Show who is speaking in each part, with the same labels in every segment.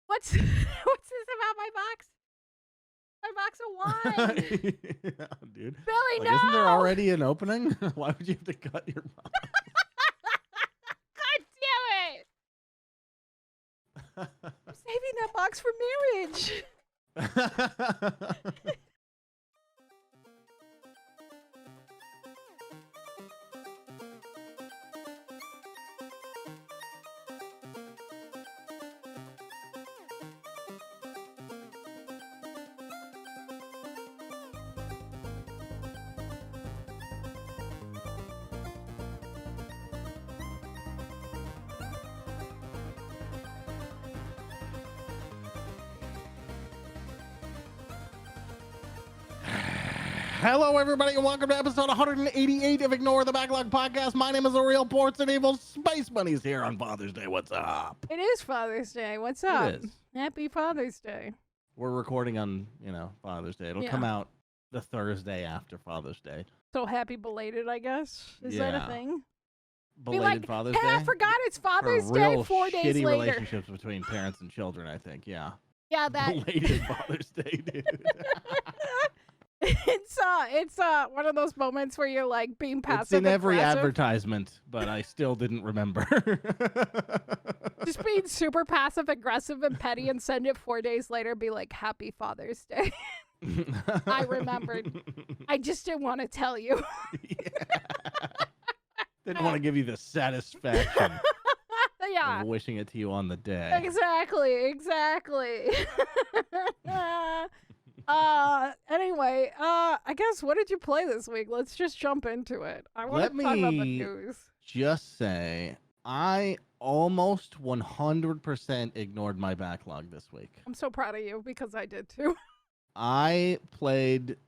Speaker 1: What's this about my box? My box of wine.
Speaker 2: Dude.
Speaker 1: Billy,
Speaker 2: Like,
Speaker 1: no!
Speaker 2: isn't there already an opening? Why would you have to cut your box?
Speaker 1: God damn it! I'm saving that box for marriage.
Speaker 2: Hello, everybody, and welcome to episode 188 of Ignore the Backlog podcast. My name is the real Portz, and Evil Space Bunny's here on Father's Day. What's up?
Speaker 1: It is Father's Day. What's up?
Speaker 2: It is.
Speaker 1: Happy Father's Day.
Speaker 2: We're recording on, Father's Day. It'll come out the Thursday after Father's Day.
Speaker 1: So happy belated, I guess. Is that a thing?
Speaker 2: Belated Father's
Speaker 1: hey,
Speaker 2: Day?
Speaker 1: I forgot it's Father's Day
Speaker 2: real
Speaker 1: 4 days
Speaker 2: shitty
Speaker 1: later.
Speaker 2: Relationships between parents and children, I think. Yeah.
Speaker 1: Yeah, that.
Speaker 2: Belated Father's Day, dude.
Speaker 1: It's one of those moments where you're like being passive.
Speaker 2: It's in every
Speaker 1: aggressive.
Speaker 2: Advertisement, but I still didn't remember.
Speaker 1: Just being super passive aggressive and petty and send it 4 days later, be like, Happy Father's Day. I remembered. I just didn't want to tell you.
Speaker 2: Didn't want to give you the satisfaction
Speaker 1: Yeah.
Speaker 2: of wishing it to you on the day.
Speaker 1: Exactly. Anyway, I guess what did you play this week? Let's just jump into it. I want to talk about the news.
Speaker 2: Just say I almost 100% ignored my backlog this week.
Speaker 1: I'm so proud of you because I did too.
Speaker 2: I played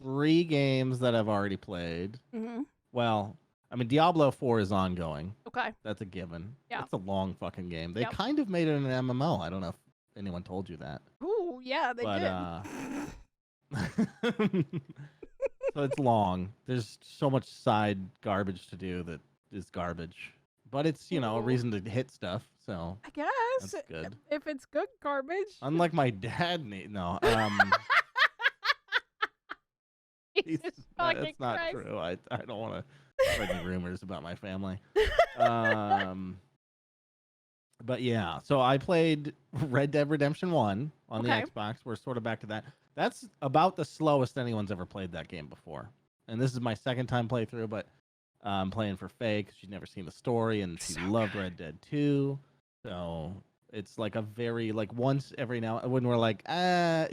Speaker 2: 3 games that I've already played.
Speaker 1: Mm-hmm.
Speaker 2: Well, I mean, Diablo 4 is ongoing.
Speaker 1: Okay.
Speaker 2: That's a given.
Speaker 1: Yeah.
Speaker 2: It's a long fucking game. They
Speaker 1: Yep.
Speaker 2: kind of made it an MMO. I don't know if anyone told you that.
Speaker 1: Ooh, yeah, they did.
Speaker 2: So it's long. There's so much side garbage to do that is garbage. But it's, a reason to hit stuff. So
Speaker 1: I guess.
Speaker 2: that's good.
Speaker 1: If it's good garbage.
Speaker 2: Unlike my dad, no.
Speaker 1: Jesus fucking
Speaker 2: That's not
Speaker 1: Christ.
Speaker 2: true. I don't want to spread any rumors about my family. But yeah, so I played Red Dead Redemption 1 on the Xbox. We're sort of back to that. That's about the slowest anyone's ever played that game before. And this is my second time playthrough, but I'm playing for Faye because she'd never seen the story, and she loved Red Dead 2. So it's like a very, once every now, when we're like,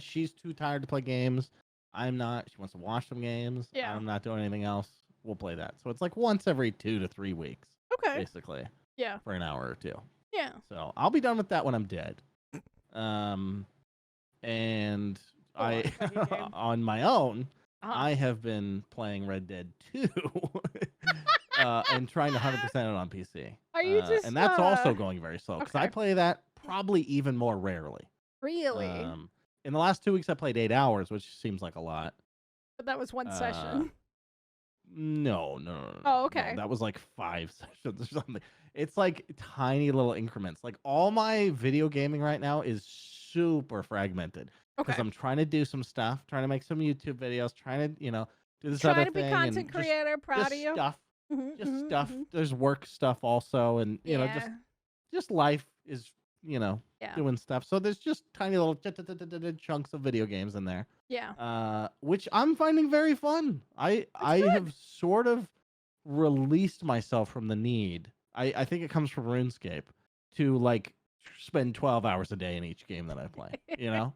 Speaker 2: she's too tired to play games. I'm not. She wants to watch some games.
Speaker 1: Yeah.
Speaker 2: I'm not doing anything else. We'll play that. So it's like once every 2 to 3 weeks.
Speaker 1: Okay.
Speaker 2: Basically.
Speaker 1: Yeah.
Speaker 2: For an hour or two.
Speaker 1: Yeah.
Speaker 2: So I'll be done with that when I'm dead. And I, on my own, I have been playing Red Dead 2 and trying to 100% it on PC.
Speaker 1: Are you just?
Speaker 2: And that's also going very slow because I
Speaker 1: okay.
Speaker 2: play that probably even more rarely.
Speaker 1: Really?
Speaker 2: In the last 2 weeks, I played 8 hours, which seems like a lot.
Speaker 1: But that was one session.
Speaker 2: No.
Speaker 1: Oh, okay.
Speaker 2: No, that was like 5 sessions or something. It's like tiny little increments. Like all my video gaming right now is super fragmented because I'm trying to do some stuff, trying to make some YouTube videos, trying to, do this other thing.
Speaker 1: Trying to be content creator, proud of you.
Speaker 2: Stuff,
Speaker 1: Mm-hmm,
Speaker 2: stuff. There's work stuff also, and just life is, doing stuff. So there's just tiny little chunks of video games in there.
Speaker 1: Yeah.
Speaker 2: Which I'm finding very fun. I have sort of released myself from the need. I think it comes from RuneScape to spend 12 hours a day in each game that I play,
Speaker 1: Yeah.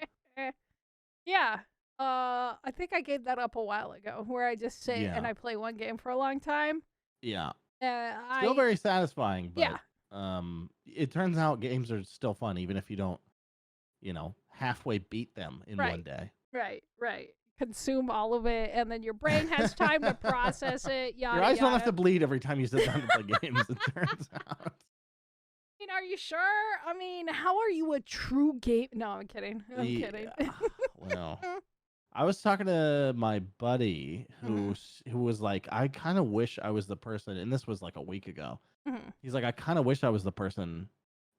Speaker 1: I think I gave that up a while ago where I just sit and I play one game for a long time.
Speaker 2: Yeah. Still very satisfying, but
Speaker 1: yeah.
Speaker 2: It turns out games are still fun even if you don't, halfway beat them in one day.
Speaker 1: Right. Consume all of it, and then your brain has time to process it. Yada,
Speaker 2: your eyes don't
Speaker 1: yada.
Speaker 2: have to bleed every time you sit down to play games, it turns out.
Speaker 1: Are you sure? I mean, how are you a true game? No, I'm kidding. I'm kidding.
Speaker 2: Well, I was talking to my buddy who was like, I kind of wish I was the person, and this was like a week ago. He's like, I kind of wish I was the person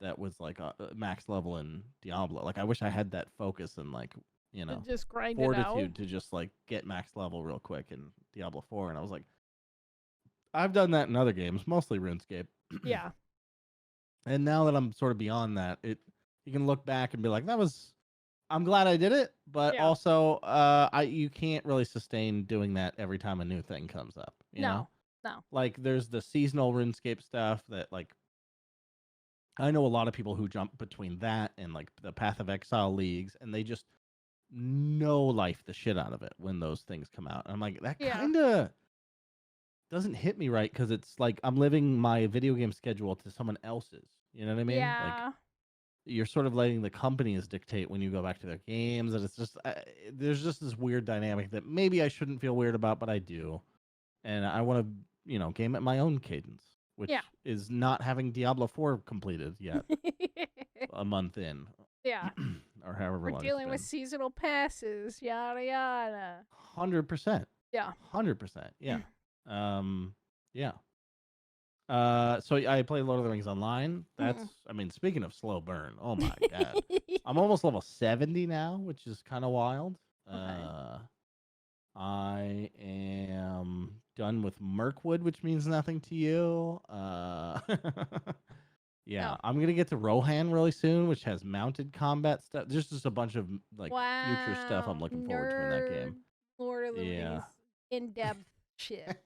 Speaker 2: that was like a max level in Diablo. Like I wish I had that focus and like, you know,
Speaker 1: Just grind it
Speaker 2: fortitude
Speaker 1: out.
Speaker 2: to just like get max level real quick in Diablo 4. And I was like, I've done that in other games, mostly RuneScape.
Speaker 1: Yeah.
Speaker 2: And now that I'm sort of beyond that, you can look back and be like, I'm glad I did it, but
Speaker 1: Yeah.
Speaker 2: also you can't really sustain doing that every time a new thing comes up, you know?
Speaker 1: No.
Speaker 2: Like there's the seasonal RuneScape stuff that like I know a lot of people who jump between that and like the Path of Exile leagues, and they just no life the shit out of it when those things come out. And I'm like, that
Speaker 1: Yeah.
Speaker 2: kind of doesn't hit me right because it's like I'm living my video game schedule to someone else's. You know what I mean? Like
Speaker 1: Yeah.
Speaker 2: you're sort of letting the companies dictate when you go back to their games, and it's just there's just this weird dynamic that maybe I shouldn't feel weird about, but I do, and I want to game at my own cadence, which is not having Diablo 4 completed yet, a month in.
Speaker 1: Yeah.
Speaker 2: Or however
Speaker 1: We're
Speaker 2: long
Speaker 1: dealing with seasonal passes, yada yada.
Speaker 2: 100%.
Speaker 1: Yeah.
Speaker 2: 100%. Yeah. Yeah. So I play Lord of the Rings Online. That's I mean, speaking of slow burn, oh my god. I'm almost level 70 now, which is kind of wild.
Speaker 1: Okay.
Speaker 2: I am done with Mirkwood, which means nothing to you. Yeah, I'm gonna get to Rohan really soon, which has mounted combat stuff. There's just a bunch of like future stuff I'm looking forward to in that game.
Speaker 1: Lord of the
Speaker 2: Yeah.
Speaker 1: Rings in-depth shit.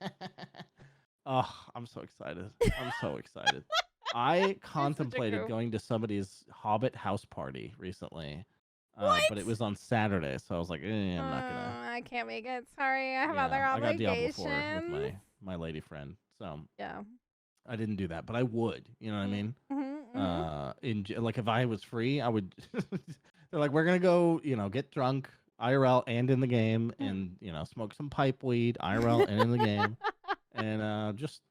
Speaker 2: Oh, I'm so excited. I'm so excited. I contemplated going to somebody's Hobbit house party recently. But it was on Saturday, so I was like, I'm not gonna.
Speaker 1: I can't make it. Sorry, I have other
Speaker 2: I got Diablo
Speaker 1: obligations.
Speaker 2: 4 with my lady friend, so
Speaker 1: Yeah.
Speaker 2: I didn't do that, but I would. You know what I mean?
Speaker 1: Mm-hmm.
Speaker 2: Like if I was free, I would. They're like, we're gonna go, get drunk IRL and in the game, and smoke some pipe weed IRL and in the game, and just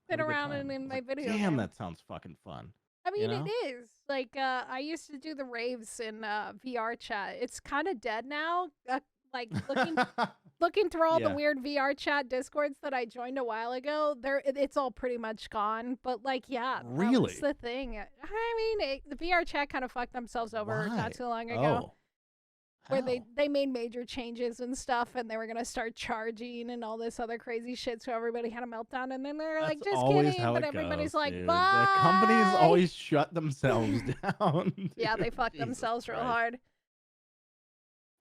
Speaker 1: sit around and in my video
Speaker 2: Damn,
Speaker 1: game.
Speaker 2: that sounds fucking fun.
Speaker 1: I mean, it is. Like, I used to do the raves in VR chat. It's kind of dead now. Like, looking through all the weird VR chat discords that I joined a while ago, it's all pretty much gone. But, like, yeah,
Speaker 2: really?
Speaker 1: That's the thing. I mean, the VR chat kind of fucked themselves over not too long ago. Where they made major changes and stuff, and they were gonna start charging and all this other crazy shit, so everybody had a meltdown, and then they're like, "Just kidding," but everybody's like, "Bye."
Speaker 2: The companies always shut themselves down.
Speaker 1: Yeah, they fucked themselves real hard.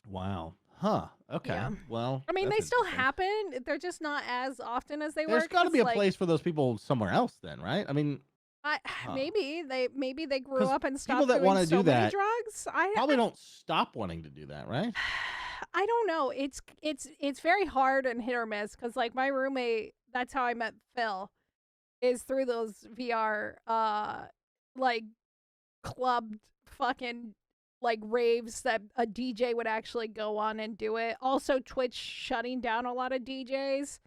Speaker 2: Wow. Huh. Okay.
Speaker 1: Yeah.
Speaker 2: Well,
Speaker 1: I mean, they still happen. They're just not as often as they were.
Speaker 2: There's got to be a place for those people somewhere else, then, right? I mean.
Speaker 1: Maybe they grew up and stopped
Speaker 2: people that
Speaker 1: doing so many
Speaker 2: that
Speaker 1: drugs.
Speaker 2: Probably don't stop wanting to do that, right?
Speaker 1: I don't know. It's very hard and hit or miss because like my roommate, that's how I met Phil, is through those VR like clubbed fucking like raves that a DJ would actually go on and do it. Also, Twitch shutting down a lot of DJs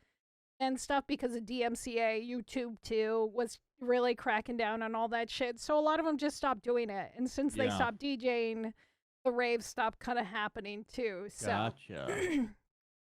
Speaker 1: and stuff because of DMCA. YouTube too was really cracking down on all that shit. So a lot of them just stopped doing it. And since they stopped DJing, the raves stopped kind of happening too. So
Speaker 2: gotcha.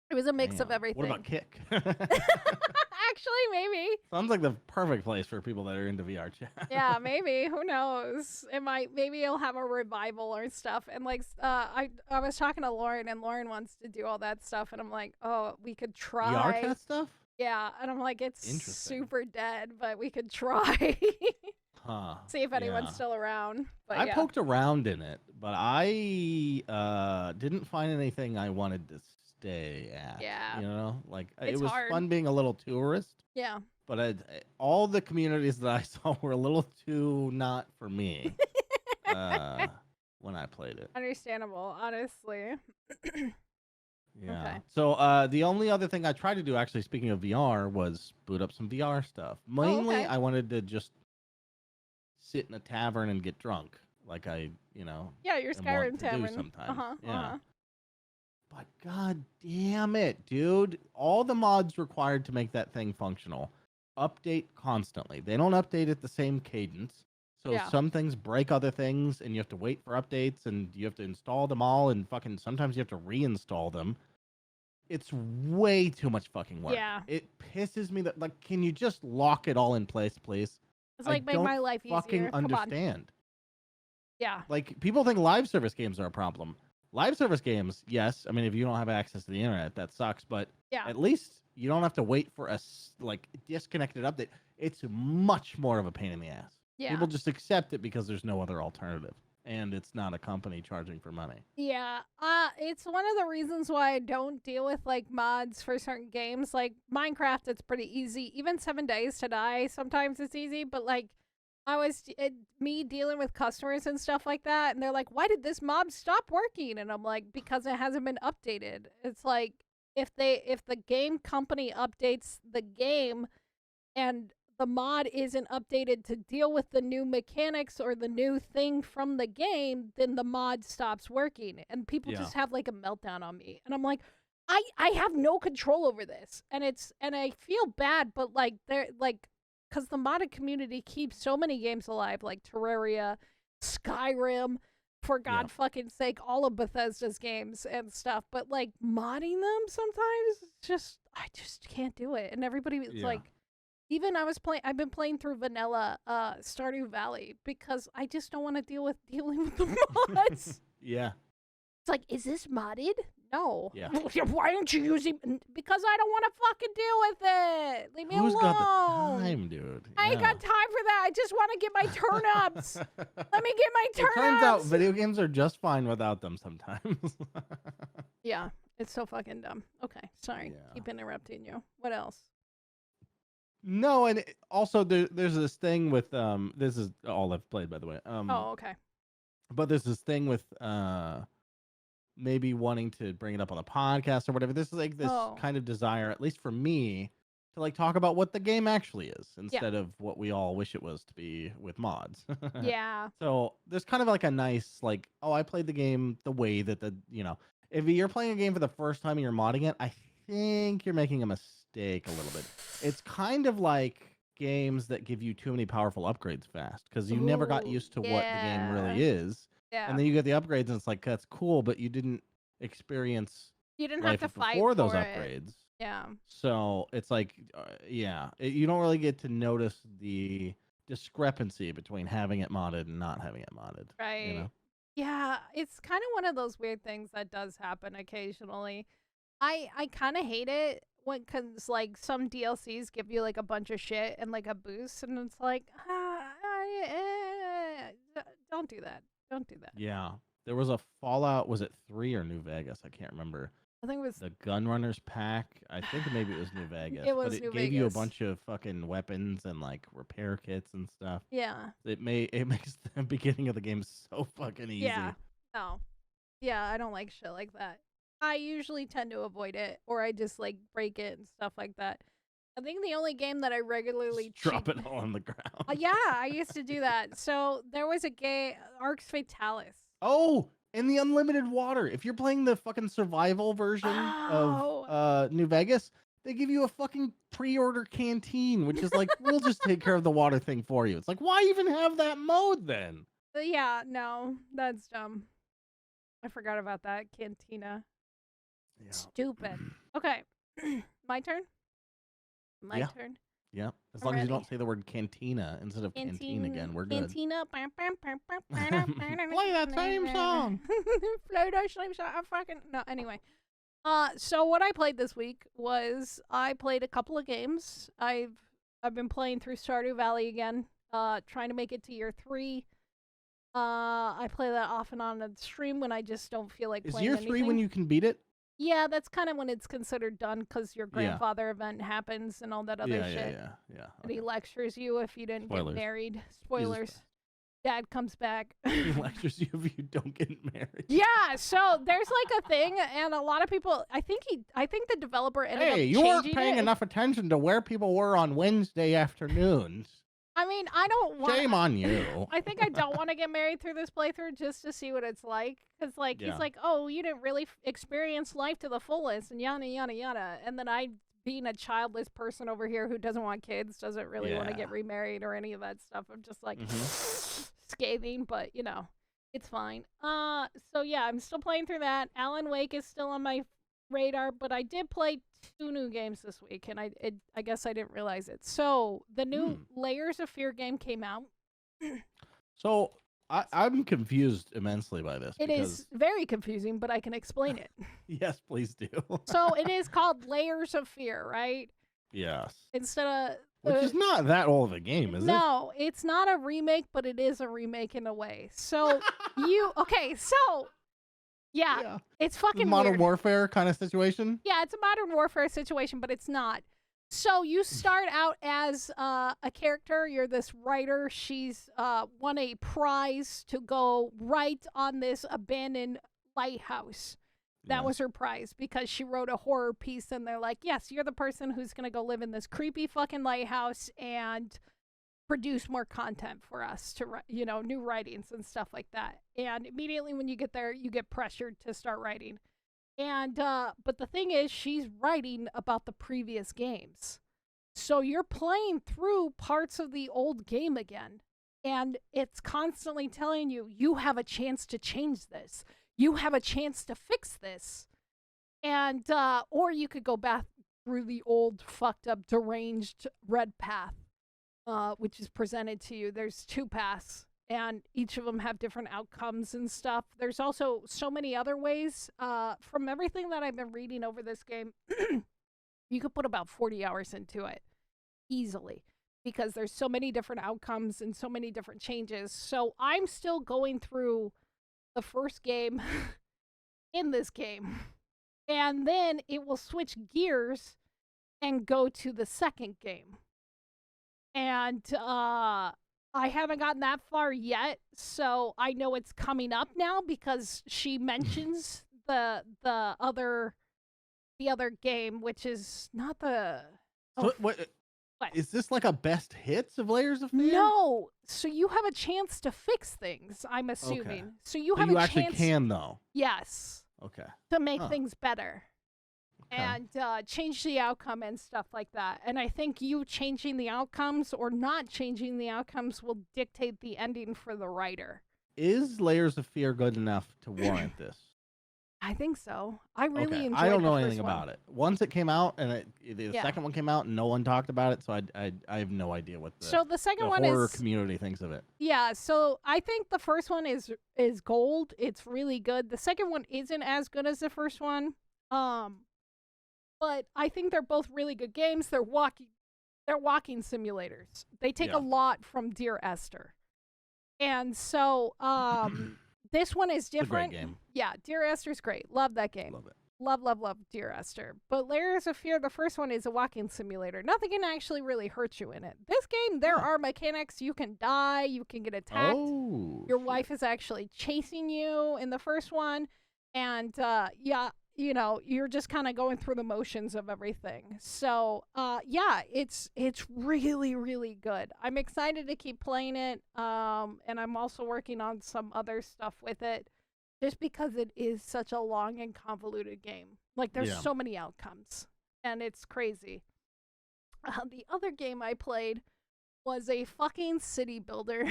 Speaker 1: It was a mix of everything.
Speaker 2: What about Kick?
Speaker 1: Actually, maybe.
Speaker 2: Sounds like the perfect place for people that are into VR chat.
Speaker 1: Yeah, maybe. Who knows? Maybe it'll have a revival or stuff. And like, I was talking to Lauren, and Lauren wants to do all that stuff, and I'm like, oh, we could try.
Speaker 2: VR chat stuff?
Speaker 1: Yeah, and I'm like, it's super dead, but we could try. See if anyone's still around. But
Speaker 2: I poked around in it, but I didn't find anything I wanted to stay at.
Speaker 1: Yeah.
Speaker 2: Like
Speaker 1: it's
Speaker 2: it was
Speaker 1: hard.
Speaker 2: fun being a little tourist.
Speaker 1: Yeah.
Speaker 2: But all the communities that I saw were a little too not for me when I played it.
Speaker 1: Understandable, honestly.
Speaker 2: Yeah.
Speaker 1: Okay.
Speaker 2: So the only other thing I tried to do, actually, speaking of VR, was boot up some VR stuff. Mainly, I wanted to just sit in a tavern and get drunk, like I,
Speaker 1: Yeah, your Skyrim tavern.
Speaker 2: Sometimes. But god damn it, dude! All the mods required to make that thing functional update constantly. They don't update at the same cadence. So some things break other things, and you have to wait for updates, and you have to install them all, and fucking sometimes you have to reinstall them. It's way too much fucking work.
Speaker 1: Yeah.
Speaker 2: It pisses me that, like, can you just lock it all in place, please?
Speaker 1: It's like, make my life easier.
Speaker 2: Fucking understand.
Speaker 1: Yeah.
Speaker 2: Like, people think live service games are a problem. Live service games, yes. I mean, if you don't have access to the internet, that sucks. But
Speaker 1: Yeah.
Speaker 2: at least you don't have to wait for a disconnected update. It's much more of a pain in the ass.
Speaker 1: Yeah.
Speaker 2: People just accept it because there's no other alternative, and it's not a company charging for money.
Speaker 1: Yeah. It's one of the reasons why I don't deal with like mods for certain games. Like Minecraft, it's pretty easy. Even 7 Days to Die, sometimes it's easy. But like, me dealing with customers and stuff like that, and they're like, "Why did this mod stop working?" And I'm like, "Because it hasn't been updated." It's like if the game company updates the game and the mod isn't updated to deal with the new mechanics or the new thing from the game, then the mod stops working. And people just have like a meltdown on me. And I'm like, I have no control over this. And I feel bad, but like they're like, because the modded community keeps so many games alive, like Terraria, Skyrim, for God fucking sake, all of Bethesda's games and stuff. But like modding them sometimes, I just can't do it. And everybody like, even I've been playing through vanilla Stardew Valley because I just don't want to dealing with the mods.
Speaker 2: Yeah.
Speaker 1: It's like, is this modded? No.
Speaker 2: Yeah.
Speaker 1: Why aren't you using? Because I don't want to fucking deal with it. Leave me alone.
Speaker 2: Who's got the time, dude?
Speaker 1: I ain't got time for that. I just want to get my turnips. Let me get my turnips.
Speaker 2: It turns out video games are just fine without them sometimes.
Speaker 1: Yeah, it's so fucking dumb. Okay, sorry. Keep interrupting you. What else?
Speaker 2: No, and also there's this thing with this is all I've played, by the way.
Speaker 1: Oh, okay.
Speaker 2: But there's this thing with maybe wanting to bring it up on the podcast or whatever. This is like this kind of desire, at least for me, to like talk about what the game actually is instead of what we all wish it was to be with mods.
Speaker 1: Yeah.
Speaker 2: So there's kind of like a nice like, oh, I played the game the way that if you're playing a game for the first time and you're modding it, I think you're making a mistake a little bit. It's kind of like games that give you too many powerful upgrades fast because you never got used to what the game really is.
Speaker 1: Yeah.
Speaker 2: And then you get the upgrades and it's like, that's cool, but you didn't experience
Speaker 1: you didn't
Speaker 2: life
Speaker 1: have to fight
Speaker 2: before those
Speaker 1: for
Speaker 2: upgrades.
Speaker 1: It. Yeah.
Speaker 2: So it's like, you don't really get to notice the discrepancy between having it modded and not having it modded.
Speaker 1: Right.
Speaker 2: You know?
Speaker 1: Yeah, it's kind of one of those weird things that does happen occasionally. I kind of hate it when, cause like some DLCs give you like a bunch of shit and like a boost, and it's like, don't do that. Don't do that.
Speaker 2: Yeah. There was a Fallout, was it 3 or New Vegas? I can't remember.
Speaker 1: I think it was
Speaker 2: the Gunrunners pack. I think maybe it was New Vegas.
Speaker 1: It was
Speaker 2: but it
Speaker 1: New
Speaker 2: gave you a
Speaker 1: Vegas.
Speaker 2: bunch of fucking weapons and like repair kits and stuff.
Speaker 1: Yeah.
Speaker 2: It makes the beginning of the game so fucking easy.
Speaker 1: Yeah. No. Yeah, I don't like shit like that. I usually tend to avoid it, or I just like break it and stuff like that. I think the only game that I regularly
Speaker 2: Just drop it all on the ground.
Speaker 1: yeah, I used to do that. So there was a game, Arx Fatalis.
Speaker 2: Oh, and the unlimited water. If you're playing the fucking survival version of New Vegas, they give you a fucking pre-order canteen, which is like, we'll just take care of the water thing for you. It's like, why even have that mode then?
Speaker 1: Yeah, no, that's dumb. I forgot about that cantina.
Speaker 2: Yeah.
Speaker 1: Stupid. Okay, my turn. My turn.
Speaker 2: Yeah, as long as you don't say the word cantina instead of canteen again, we're good.
Speaker 1: Cantina.
Speaker 2: Play that same song.
Speaker 1: Play that same song. I fucking no. Anyway, so what I played this week was I played a couple of games. I've been playing through Stardew Valley again. Trying to make it to year 3. I play that off and on the stream when I just don't feel like playing anything.
Speaker 2: Is year 3 when you can beat it?
Speaker 1: Yeah, that's kind of when it's considered done because your grandfather event happens and all that other shit.
Speaker 2: Yeah.
Speaker 1: And he lectures you if you didn't get married. Spoilers.
Speaker 2: Jesus.
Speaker 1: Dad comes back.
Speaker 2: He lectures you if you don't get married.
Speaker 1: Yeah, so there's like a thing, and a lot of people. I think the developer ended up changing
Speaker 2: you weren't paying
Speaker 1: it.
Speaker 2: enough attention to where people were on Wednesday afternoons.
Speaker 1: I mean, I don't want.
Speaker 2: Shame on you.
Speaker 1: I think I don't want to get married through this playthrough just to see what it's like. Because, like, he's like, oh, you didn't really experience life to the fullest, and yada, yada, yada. And then I, being a childless person over here who doesn't want kids, doesn't really want to get remarried or any of that stuff. I'm just like, scathing, but, you know, it's fine. So, yeah, I'm still playing through that. Alan Wake is still on my radar, but I did play 2 new games this week, and I guess I didn't realize it. So the new Layers of Fear game came out.
Speaker 2: So I'm confused immensely by this.
Speaker 1: It is very confusing, but I can explain it.
Speaker 2: Yes, please do.
Speaker 1: So it is called Layers of Fear, right?
Speaker 2: Yes.
Speaker 1: Instead of
Speaker 2: Which is not that old of a game, is it?
Speaker 1: No, it's not a remake, but it is a remake in a way. So yeah, it's fucking
Speaker 2: Modern
Speaker 1: weird.
Speaker 2: Warfare kind of situation.
Speaker 1: Yeah, it's a Modern Warfare situation, but it's not. So you start out as a character. You're this writer. She's won a prize to go write on this abandoned lighthouse. That was her prize because she wrote a horror piece, and they're like, yes, you're the person who's going to go live in this creepy fucking lighthouse and produce more content for us to, new writings and stuff like that. And immediately when you get there, you get pressured to start writing. And, but the thing is, she's writing about the previous games. So you're playing through parts of the old game again. And it's constantly telling you, you have a chance to change this. You have a chance to fix this. And, or you could go back through the old, fucked up, deranged red path, which is presented to you. There's 2 paths. And each of them have different outcomes and stuff. There's also so many other ways. From everything that I've been reading over this game, you could put about 40 hours into it easily because there's so many different outcomes and so many different changes. So I'm still going through the first game in this game. And then it will switch gears and go to the second game. And, I haven't gotten that far yet, so I know it's coming up now because she mentions the other game, which is not the.
Speaker 2: So what? Is this like a best hits of Layers of Fear?
Speaker 1: No. So you have a chance to fix things. I'm assuming.
Speaker 2: Okay.
Speaker 1: So you have a chance.
Speaker 2: You actually can though.
Speaker 1: Yes.
Speaker 2: Okay.
Speaker 1: To make things better.
Speaker 2: Okay.
Speaker 1: And change the outcome and stuff like that. And I think you changing the outcomes or not changing the outcomes will dictate the ending for the writer.
Speaker 2: Is Layers of Fear good enough to warrant this?
Speaker 1: I think so. I really enjoyed
Speaker 2: I don't know
Speaker 1: the
Speaker 2: anything
Speaker 1: first one.
Speaker 2: about it. Once it came out, and the second one came out, and no one talked about it, so I have no idea what
Speaker 1: the second one
Speaker 2: horror
Speaker 1: is
Speaker 2: community thinks of it.
Speaker 1: Yeah, so I think the first one is gold. It's really good. The second one isn't as good as the first one. But I think they're both really good games. They're walking simulators. They take a lot from Dear Esther. And so this one is different.
Speaker 2: It's a great game.
Speaker 1: Yeah, Dear Esther's great. Love that game.
Speaker 2: Love it.
Speaker 1: Love Dear Esther. But Layers of Fear, the first one is a walking simulator. Nothing can actually really hurt you in it. This game, there are mechanics. You can die. You can get attacked.
Speaker 2: Oh,
Speaker 1: Your wife is actually chasing you in the first one. And you're just kind of going through the motions of everything. So, it's really, really good. I'm excited to keep playing it. And I'm also working on some other stuff with it just because it is such a long and convoluted game. Like, there's so many outcomes, and it's crazy. The other game I played was a fucking city builder.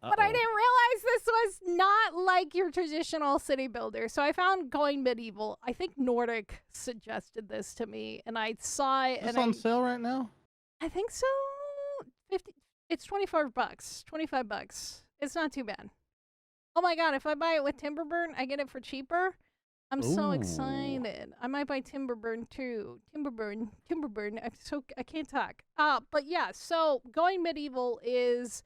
Speaker 1: But I didn't realize this was not like your traditional city builder. So I found Going Medieval. I think Nordic suggested this to me, and I saw it.
Speaker 2: Is this on sale right now?
Speaker 1: I think so. It's $25. $25. It's not too bad. Oh my god! If I buy it with Timberburn, I get it for cheaper. I'm so excited. I might buy Timberburn too. Timberburn. I can't talk. But yeah. So Going Medieval is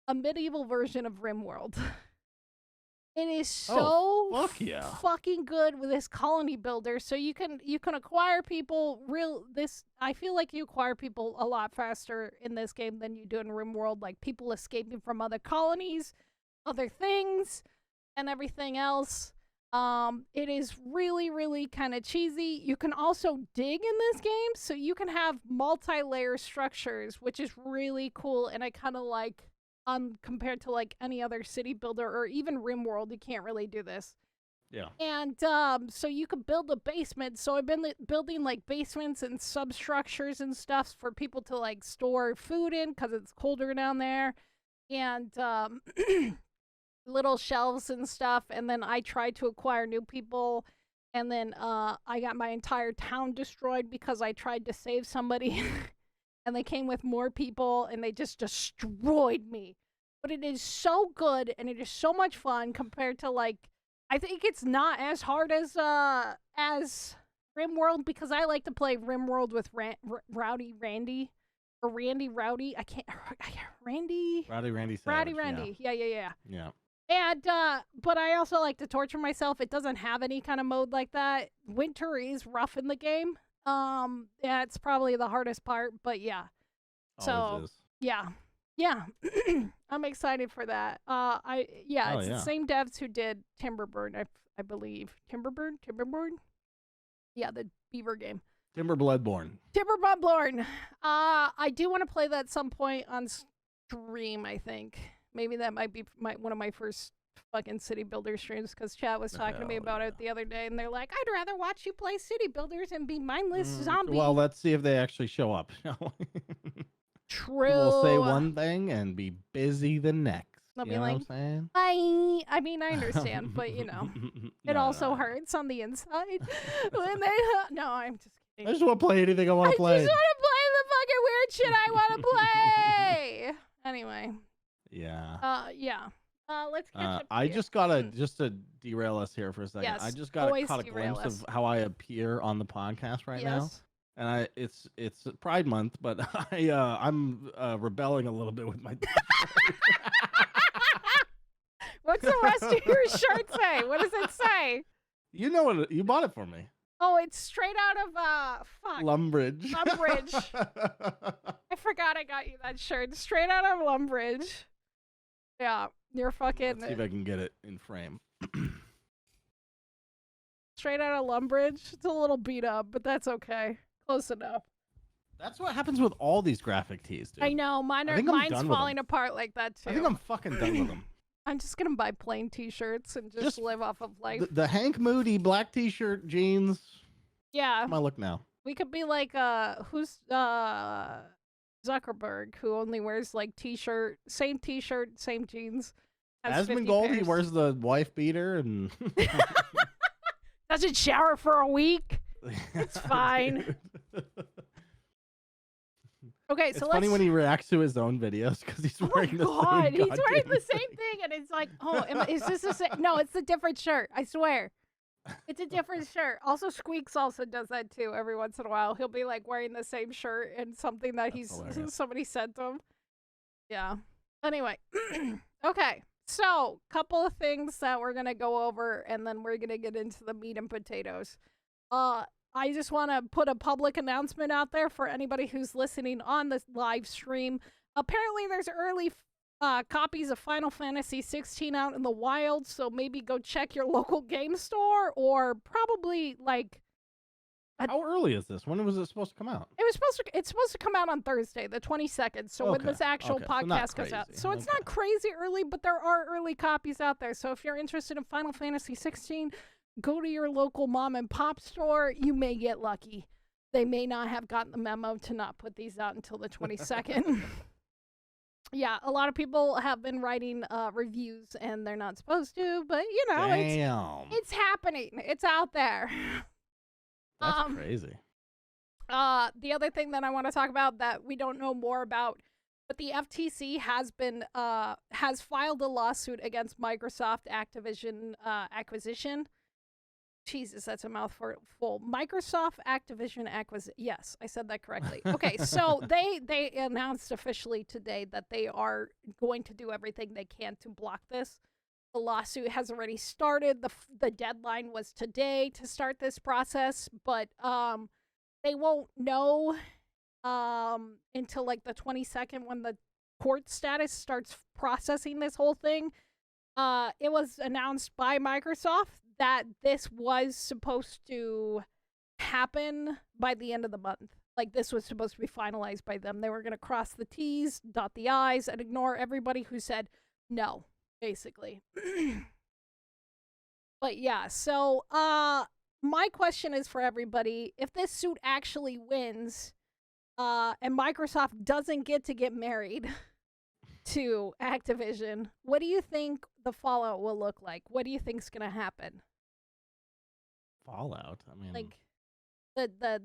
Speaker 1: a medieval version of RimWorld. It is so fucking good with this colony builder. So you can acquire people I feel like you acquire people a lot faster in this game than you do in RimWorld, like people escaping from other colonies, other things, and everything else. It is really, really kind of cheesy. You can also dig in this game, so you can have multi-layer structures, which is really cool, and I kind of like compared to like any other city builder or even RimWorld, you can't really do this.
Speaker 2: Yeah.
Speaker 1: And so you could build a basement. So I've been building like basements and substructures and stuff for people to like store food in because it's colder down there. And little shelves and stuff. And then I tried to acquire new people. And then I got my entire town destroyed because I tried to save somebody. And they came with more people and they just destroyed me. but it is so good and it is so much fun compared to like I think it's not as hard as RimWorld because I like to play RimWorld with Rowdy Randy or Randy Rowdy. I can't Randy
Speaker 2: Randy Savage.
Speaker 1: Randy. Yeah.
Speaker 2: Yeah.
Speaker 1: And but I also like to torture myself. It doesn't have any kind of mode like that. Winter is rough in the game. Yeah, it's probably the hardest part, but yeah.
Speaker 2: Always is.
Speaker 1: Yeah. I'm excited for that. It's the same devs who did Timberburn, I believe. Timberburn? Yeah, the beaver game.
Speaker 2: Timber Bloodborne.
Speaker 1: I do want to play that at some point on stream, I think. Maybe that might be one of my first fucking City Builder streams, because chat was talking to me about it the other day, and they're like, I'd rather watch you play City Builders and be mindless zombie.
Speaker 2: Well, let's see if they actually show up, shall we?
Speaker 1: True.
Speaker 2: We'll say one thing and be busy the next.
Speaker 1: They'll
Speaker 2: you
Speaker 1: be
Speaker 2: know
Speaker 1: like,
Speaker 2: what I'm saying?
Speaker 1: bye. I mean, I understand, but you know, it also hurts on the inside when they. No, I'm just kidding.
Speaker 2: I just want to play anything I want to play.
Speaker 1: I just want to play the fucking weird shit I want to play. Anyway.
Speaker 2: Yeah.
Speaker 1: Yeah. Let's catch up.
Speaker 2: I just gotta just to derail us here for a second.
Speaker 1: Yes,
Speaker 2: I just got caught a glimpse of how I appear on the podcast right now. And it's Pride Month, but I'm rebelling a little bit with my
Speaker 1: What's the rest of your shirt say? What does it say?
Speaker 2: You know what? You bought it for me.
Speaker 1: Oh, it's straight out of
Speaker 2: Lumbridge.
Speaker 1: I forgot I got you that shirt. Straight out of Lumbridge. Yeah, you're fucking.
Speaker 2: Let's see if I can get it in frame.
Speaker 1: Straight out of Lumbridge. It's a little beat up, but that's okay. Close enough.
Speaker 2: That's what happens with all these graphic tees, dude.
Speaker 1: I know. Mine's falling apart like that, too.
Speaker 2: I think I'm fucking done with them.
Speaker 1: I'm just going to buy plain t-shirts and just live off of life.
Speaker 2: The Hank Moody black t-shirt, jeans.
Speaker 1: Yeah.
Speaker 2: That's my look now.
Speaker 1: We could be like, who's Zuckerberg, who only wears like same t-shirt, same jeans.
Speaker 2: Asmongold, he wears the wife beater and
Speaker 1: doesn't shower for a week. It's fine. Okay, so
Speaker 2: it's funny when he reacts to his own videos because he's wearing the same
Speaker 1: he's wearing the same thing, and it's like, oh, is this the same? No, it's a different shirt. I swear, it's a different shirt. Also, Squeaks also does that too. Every once in a while, he'll be like wearing the same shirt and something that somebody sent him. Yeah. Anyway, okay. So, couple of things that we're gonna go over, and then we're gonna get into the meat and potatoes. I just want to put a public announcement out there for anybody who's listening on this live stream. Apparently, there's early copies of Final Fantasy 16 out in the wild, so maybe go check your local game store, or probably like.
Speaker 2: How early is this? When was it supposed to come out?
Speaker 1: It's supposed to come out on Thursday, the 22nd. So when this actual podcast goes out, so it's not crazy early, but there are early copies out there. So if you're interested in Final Fantasy 16. Go to your local mom and pop store. You may get lucky. They may not have gotten the memo to not put these out until the 22nd. Yeah, a lot of people have been writing reviews and they're not supposed to, but you know, it's happening. It's out there.
Speaker 2: That's crazy.
Speaker 1: The other thing that I want to talk about that we don't know more about, but the FTC has filed a lawsuit against Microsoft Activision acquisition. Jesus, that's a mouthful. Microsoft Activision acquisition. Yes, I said that correctly. Okay, so they announced officially today that they are going to do everything they can to block this. The lawsuit has already started. The deadline was today to start this process, but they won't know until like the 22nd when the court status starts processing this whole thing. It was announced by Microsoft that this was supposed to happen by the end of the month. Like, this was supposed to be finalized by them. They were going to cross the T's, dot the I's, and ignore everybody who said no, basically. But yeah, so my question is for everybody. If this suit actually wins, and Microsoft doesn't get married to Activision, what do you think the fallout will look like? What do you think's going to happen?
Speaker 2: Fallout? I mean,
Speaker 1: like the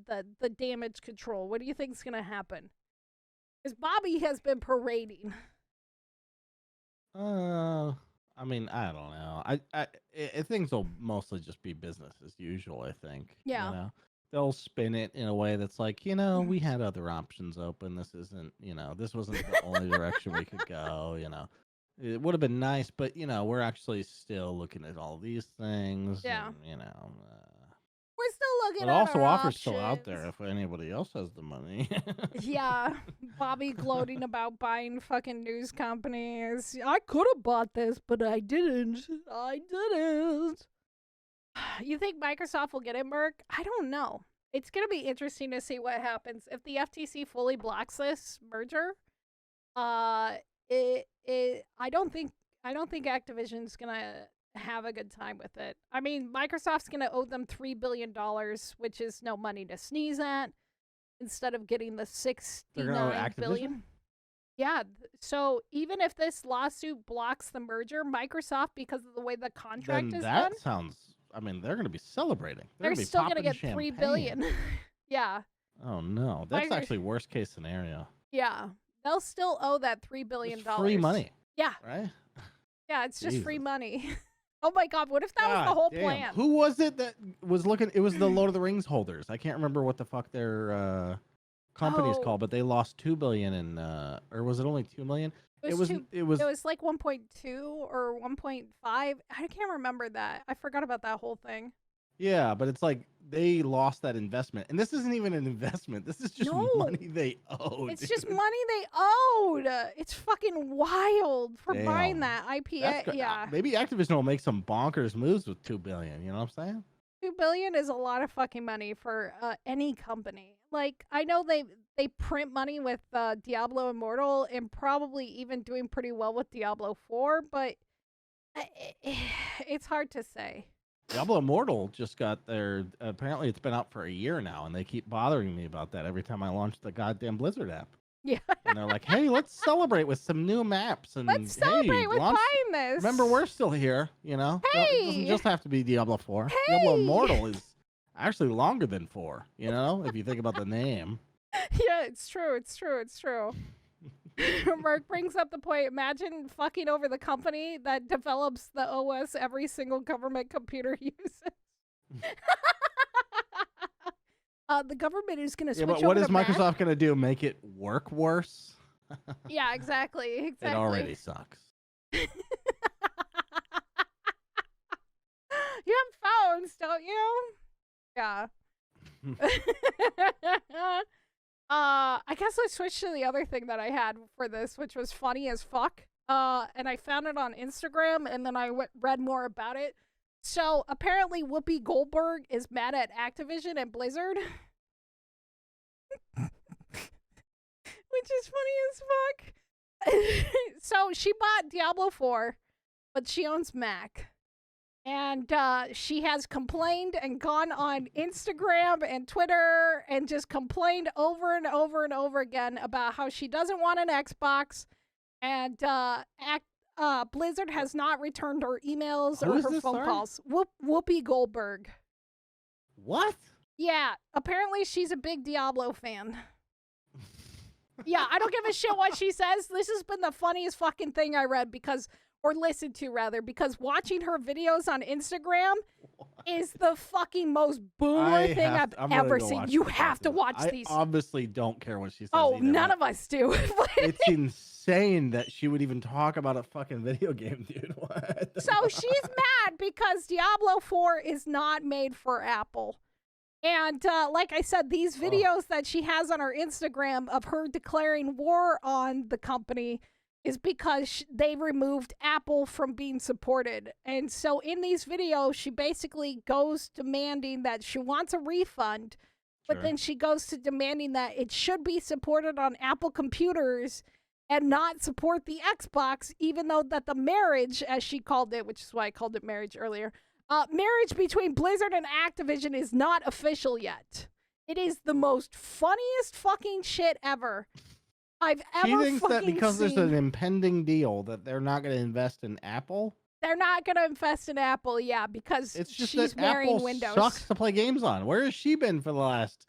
Speaker 1: damage control. What do you think's going to happen? Because Bobby has been parading
Speaker 2: I mean, I don't know. Things will mostly just be business as usual. I think.
Speaker 1: Yeah.
Speaker 2: You know, they'll spin it in a way that's like, we had other options open. This isn't, this wasn't the only direction we could go. It would have been nice, but we're actually still looking at all these things.
Speaker 1: Yeah.
Speaker 2: And,
Speaker 1: we're still looking
Speaker 2: but
Speaker 1: at
Speaker 2: also
Speaker 1: our
Speaker 2: offers
Speaker 1: options.
Speaker 2: still out there if anybody else has the money.
Speaker 1: Yeah, Bobby gloating about buying fucking news companies. I could have bought this, but I didn't. You think Microsoft will get it, Merc? I don't know. It's gonna be interesting to see what happens if the FTC fully blocks this merger. I don't think Activision's gonna have a good time with it. I mean, Microsoft's gonna owe them $3 billion, which is no money to sneeze at, instead of getting the $69 billion. Yeah, so even if this lawsuit blocks the merger, Microsoft, because of the way the contract
Speaker 2: then
Speaker 1: is
Speaker 2: that
Speaker 1: done,
Speaker 2: sounds. I mean, they're going to be celebrating.
Speaker 1: they're still going to get $3 billion. Yeah.
Speaker 2: Oh no, that's actually worst case scenario.
Speaker 1: Yeah, they'll still owe that $3 billion.
Speaker 2: It's free money.
Speaker 1: Yeah.
Speaker 2: Right.
Speaker 1: Yeah, it's just free money. Oh my God, what if that was the whole plan?
Speaker 2: Who was it that was looking? It was the Lord of the Rings holders. I can't remember what the fuck their company's called, but they lost $2 billion in, or was it only $2 million? It was
Speaker 1: like 1.2 or 1.5. I can't remember that. I forgot about that whole thing.
Speaker 2: Yeah, but it's like they lost that investment, and this isn't even an investment. This is just money they owed.
Speaker 1: It's just money they owed. It's fucking wild for buying that IPA. Yeah,
Speaker 2: maybe Activision will make some bonkers moves with $2 billion. You know what I'm saying?
Speaker 1: $2 billion is a lot of fucking money for any company. Like, I know they print money with Diablo Immortal and probably even doing pretty well with Diablo 4, but it's hard to say.
Speaker 2: Diablo Immortal just got their. Apparently, it's been out for a year now, and they keep bothering me about that every time I launch the goddamn Blizzard app.
Speaker 1: Yeah.
Speaker 2: And they're like, "Hey, let's celebrate with some new maps." And
Speaker 1: let's celebrate with buying this.
Speaker 2: Remember, we're still here.
Speaker 1: Hey,
Speaker 2: it doesn't just have to be Diablo 4.
Speaker 1: Hey!
Speaker 2: Diablo Immortal is actually longer than 4. If you think about the name.
Speaker 1: Yeah, it's true. Mark brings up the point. Imagine fucking over the company that develops the OS every single government computer uses. The government is going to switch over.
Speaker 2: But what is
Speaker 1: Mac?
Speaker 2: Microsoft going to do? Make it work worse?
Speaker 1: Yeah, exactly.
Speaker 2: It already sucks.
Speaker 1: You have phones, don't you? Yeah. I guess let's switch to the other thing that I had for this, which was funny as fuck. And I found it on Instagram, and then I read more about it. So apparently Whoopi Goldberg is mad at Activision and Blizzard. Which is funny as fuck. So she bought Diablo 4, but she owns Mac. And she has complained and gone on Instagram and Twitter and just complained over and over and over again about how she doesn't want an Xbox. And Blizzard has not returned her emails or her phone calls. Whoopi Goldberg.
Speaker 2: What?
Speaker 1: Yeah, apparently she's a big Diablo fan. Yeah, I don't give a shit what she says. This has been the funniest fucking thing I read or listened to rather, because watching her videos on Instagram is the fucking most boomer thing I've ever seen. You have to watch these.
Speaker 2: I obviously don't care what she says.
Speaker 1: Oh,
Speaker 2: either,
Speaker 1: none of us do.
Speaker 2: It's insane that she would even talk about a fucking video game, dude. What?
Speaker 1: So she's mad because Diablo 4 is not made for Apple. And like I said, these videos that she has on her Instagram of her declaring war on the company is because they removed Apple from being supported. And so in these videos, she basically goes demanding that she wants a refund, but then she goes to demanding that it should be supported on Apple computers and not support the Xbox, even though that the marriage, as she called it, which is why I called it marriage earlier, marriage between Blizzard and Activision is not official yet. It is the most funniest fucking shit ever I've ever
Speaker 2: She thinks that because
Speaker 1: seen.
Speaker 2: there's an impending deal that they're not going to invest in Apple.
Speaker 1: They're not going to invest in Apple, yeah, because
Speaker 2: it's just
Speaker 1: she's
Speaker 2: that
Speaker 1: marrying
Speaker 2: Apple
Speaker 1: Windows.
Speaker 2: Sucks to play games on. Where has she been for the last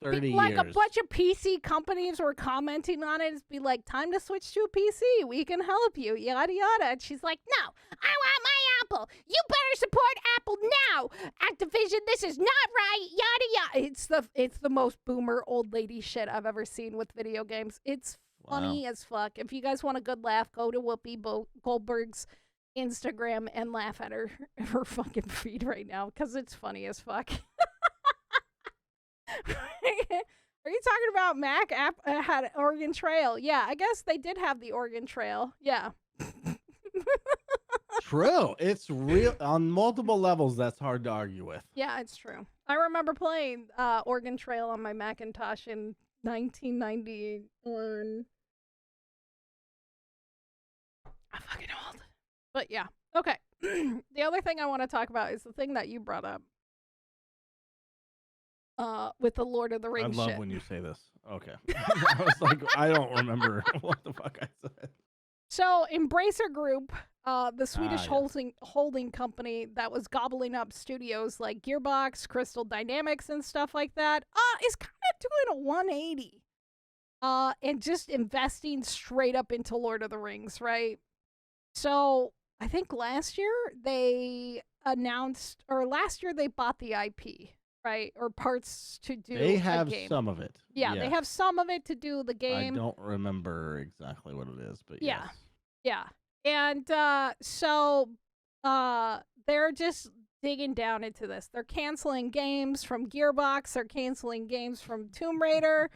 Speaker 2: 30
Speaker 1: like
Speaker 2: years.
Speaker 1: a bunch of PC companies were commenting on it. It's be like, time to switch to a PC. We can help you, yada yada. And she's like, no, I want my Apple. You better support Apple now. Activision, this is not right. Yada yada. It's the most boomer old lady shit I've ever seen with video games. It's funny as fuck. If you guys want a good laugh, go to Whoopi Goldberg's Instagram and laugh at her fucking feed right now because it's funny as fuck. Are you talking about Mac app had Oregon Trail? Yeah, I guess they did have the Oregon Trail. Yeah.
Speaker 2: True. It's real on multiple levels. That's hard to argue with.
Speaker 1: Yeah, it's true. I remember playing Oregon Trail on my Macintosh in 1991. I'm fucking old. But yeah. Okay. The other thing I want to talk about is the thing that you brought up. With the Lord of the Rings
Speaker 2: I love
Speaker 1: shit.
Speaker 2: when you say this. Okay. I was like, I don't remember what the fuck I said.
Speaker 1: So, Embracer Group, the Swedish holding company that was gobbling up studios like Gearbox, Crystal Dynamics, and stuff like that, is kind of doing a 180. And just investing straight up into Lord of the Rings, right? So, I think last year they bought the IP. Right, or parts to do.
Speaker 2: They have
Speaker 1: a game.
Speaker 2: some of it.
Speaker 1: Yeah, they have some of it to do the game.
Speaker 2: I don't remember exactly what it is, but
Speaker 1: yeah,
Speaker 2: yes.
Speaker 1: yeah, and so they're just digging down into this. They're canceling games from Gearbox. They're canceling games from Tomb Raider,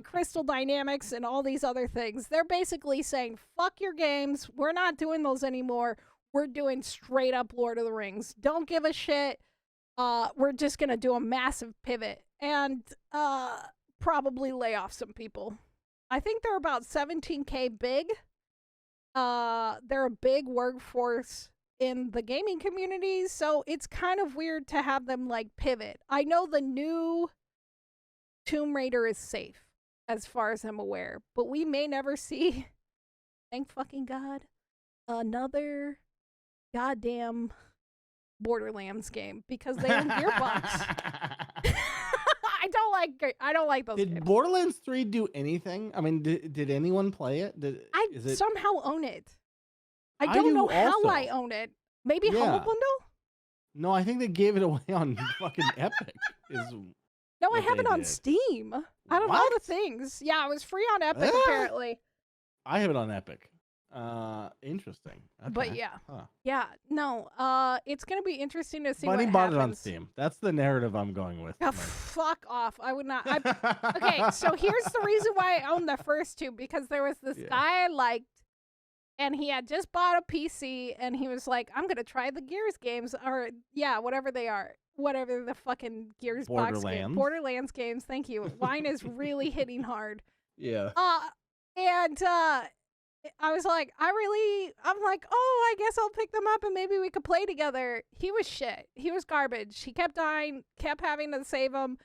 Speaker 1: Crystal Dynamics, and all these other things. They're basically saying, "Fuck your games. We're not doing those anymore. We're doing straight up Lord of the Rings. Don't give a shit." We're just gonna do a massive pivot and probably lay off some people. I think they're about 17K big. They're a big workforce in the gaming community, so it's kind of weird to have them like pivot. I know the new Tomb Raider is safe, as far as I'm aware, but we may never see, thank fucking God, another goddamn Borderlands game because they own Gearbox. I don't like those games.
Speaker 2: Did Borderlands 3 do anything? I mean, did anyone play it?
Speaker 1: I somehow own it. I don't know how I own it. Maybe Humble Bundle?
Speaker 2: No, I think they gave it away on fucking Epic.
Speaker 1: No, I have it on Steam. I don't know the things. Yeah, it was free on Epic apparently.
Speaker 2: I have it on Epic. Interesting. Okay.
Speaker 1: But yeah.
Speaker 2: Huh.
Speaker 1: Yeah, no. It's gonna be interesting to see
Speaker 2: Bunny
Speaker 1: what
Speaker 2: bought
Speaker 1: happens.
Speaker 2: it on Steam. That's the narrative I'm going with.
Speaker 1: Fuck off. I would not. Okay, so here's the reason why I owned the first two, because there was this guy I liked, and he had just bought a PC, and he was like, I'm gonna try the Gears games, or whatever they are. Whatever the fucking Gears box game. Borderlands games, thank you. Wine is really hitting hard.
Speaker 2: Yeah.
Speaker 1: And I was like, I'm like, oh, I guess I'll pick them up and maybe we could play together. He was shit. He was garbage. He kept dying, kept having to save him.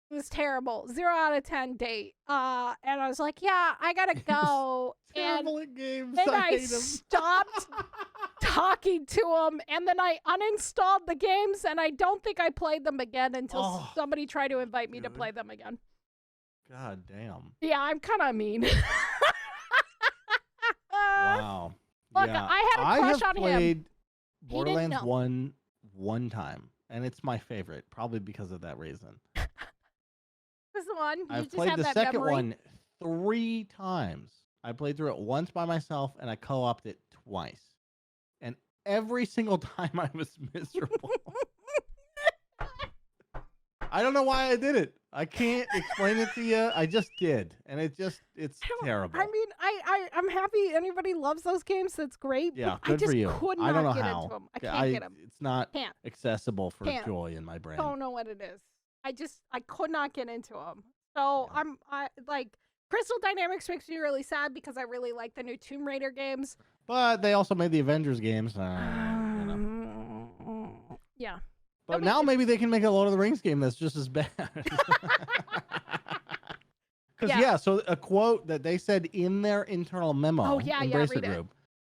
Speaker 1: It was terrible. 0 out of 10 date. And I was like, yeah, I gotta go.
Speaker 2: Terrible at games.
Speaker 1: Then I stopped talking to him, and then I uninstalled the games, and I don't think I played them again until somebody tried to invite me to play them again.
Speaker 2: God damn.
Speaker 1: Yeah, I'm kind of mean.
Speaker 2: Wow.
Speaker 1: Look, yeah. I had a crush on him.
Speaker 2: I played Borderlands 1 one time, and it's my favorite, probably because of that reason.
Speaker 1: This one?
Speaker 2: I've played the second one 3 times. I played through it once by myself, and I co-opted it twice. And every single time I was miserable. I don't know why I did it. I can't explain it to you. I just did. And it's terrible.
Speaker 1: I mean, I'm happy anybody loves those games. That's great.
Speaker 2: Yeah,
Speaker 1: but I just
Speaker 2: for you.
Speaker 1: could not
Speaker 2: I don't know
Speaker 1: get
Speaker 2: how.
Speaker 1: into them. I can't get them.
Speaker 2: It's not accessible for joy in my brain.
Speaker 1: Don't know what it is. I could not get into them. So I like Crystal Dynamics makes me really sad because I really like the new Tomb Raider games.
Speaker 2: But they also made the Avengers games.
Speaker 1: Yeah.
Speaker 2: But now maybe they can make a Lord of the Rings game that's just as bad. Because, so a quote that they said in their internal memo, Embracer Group,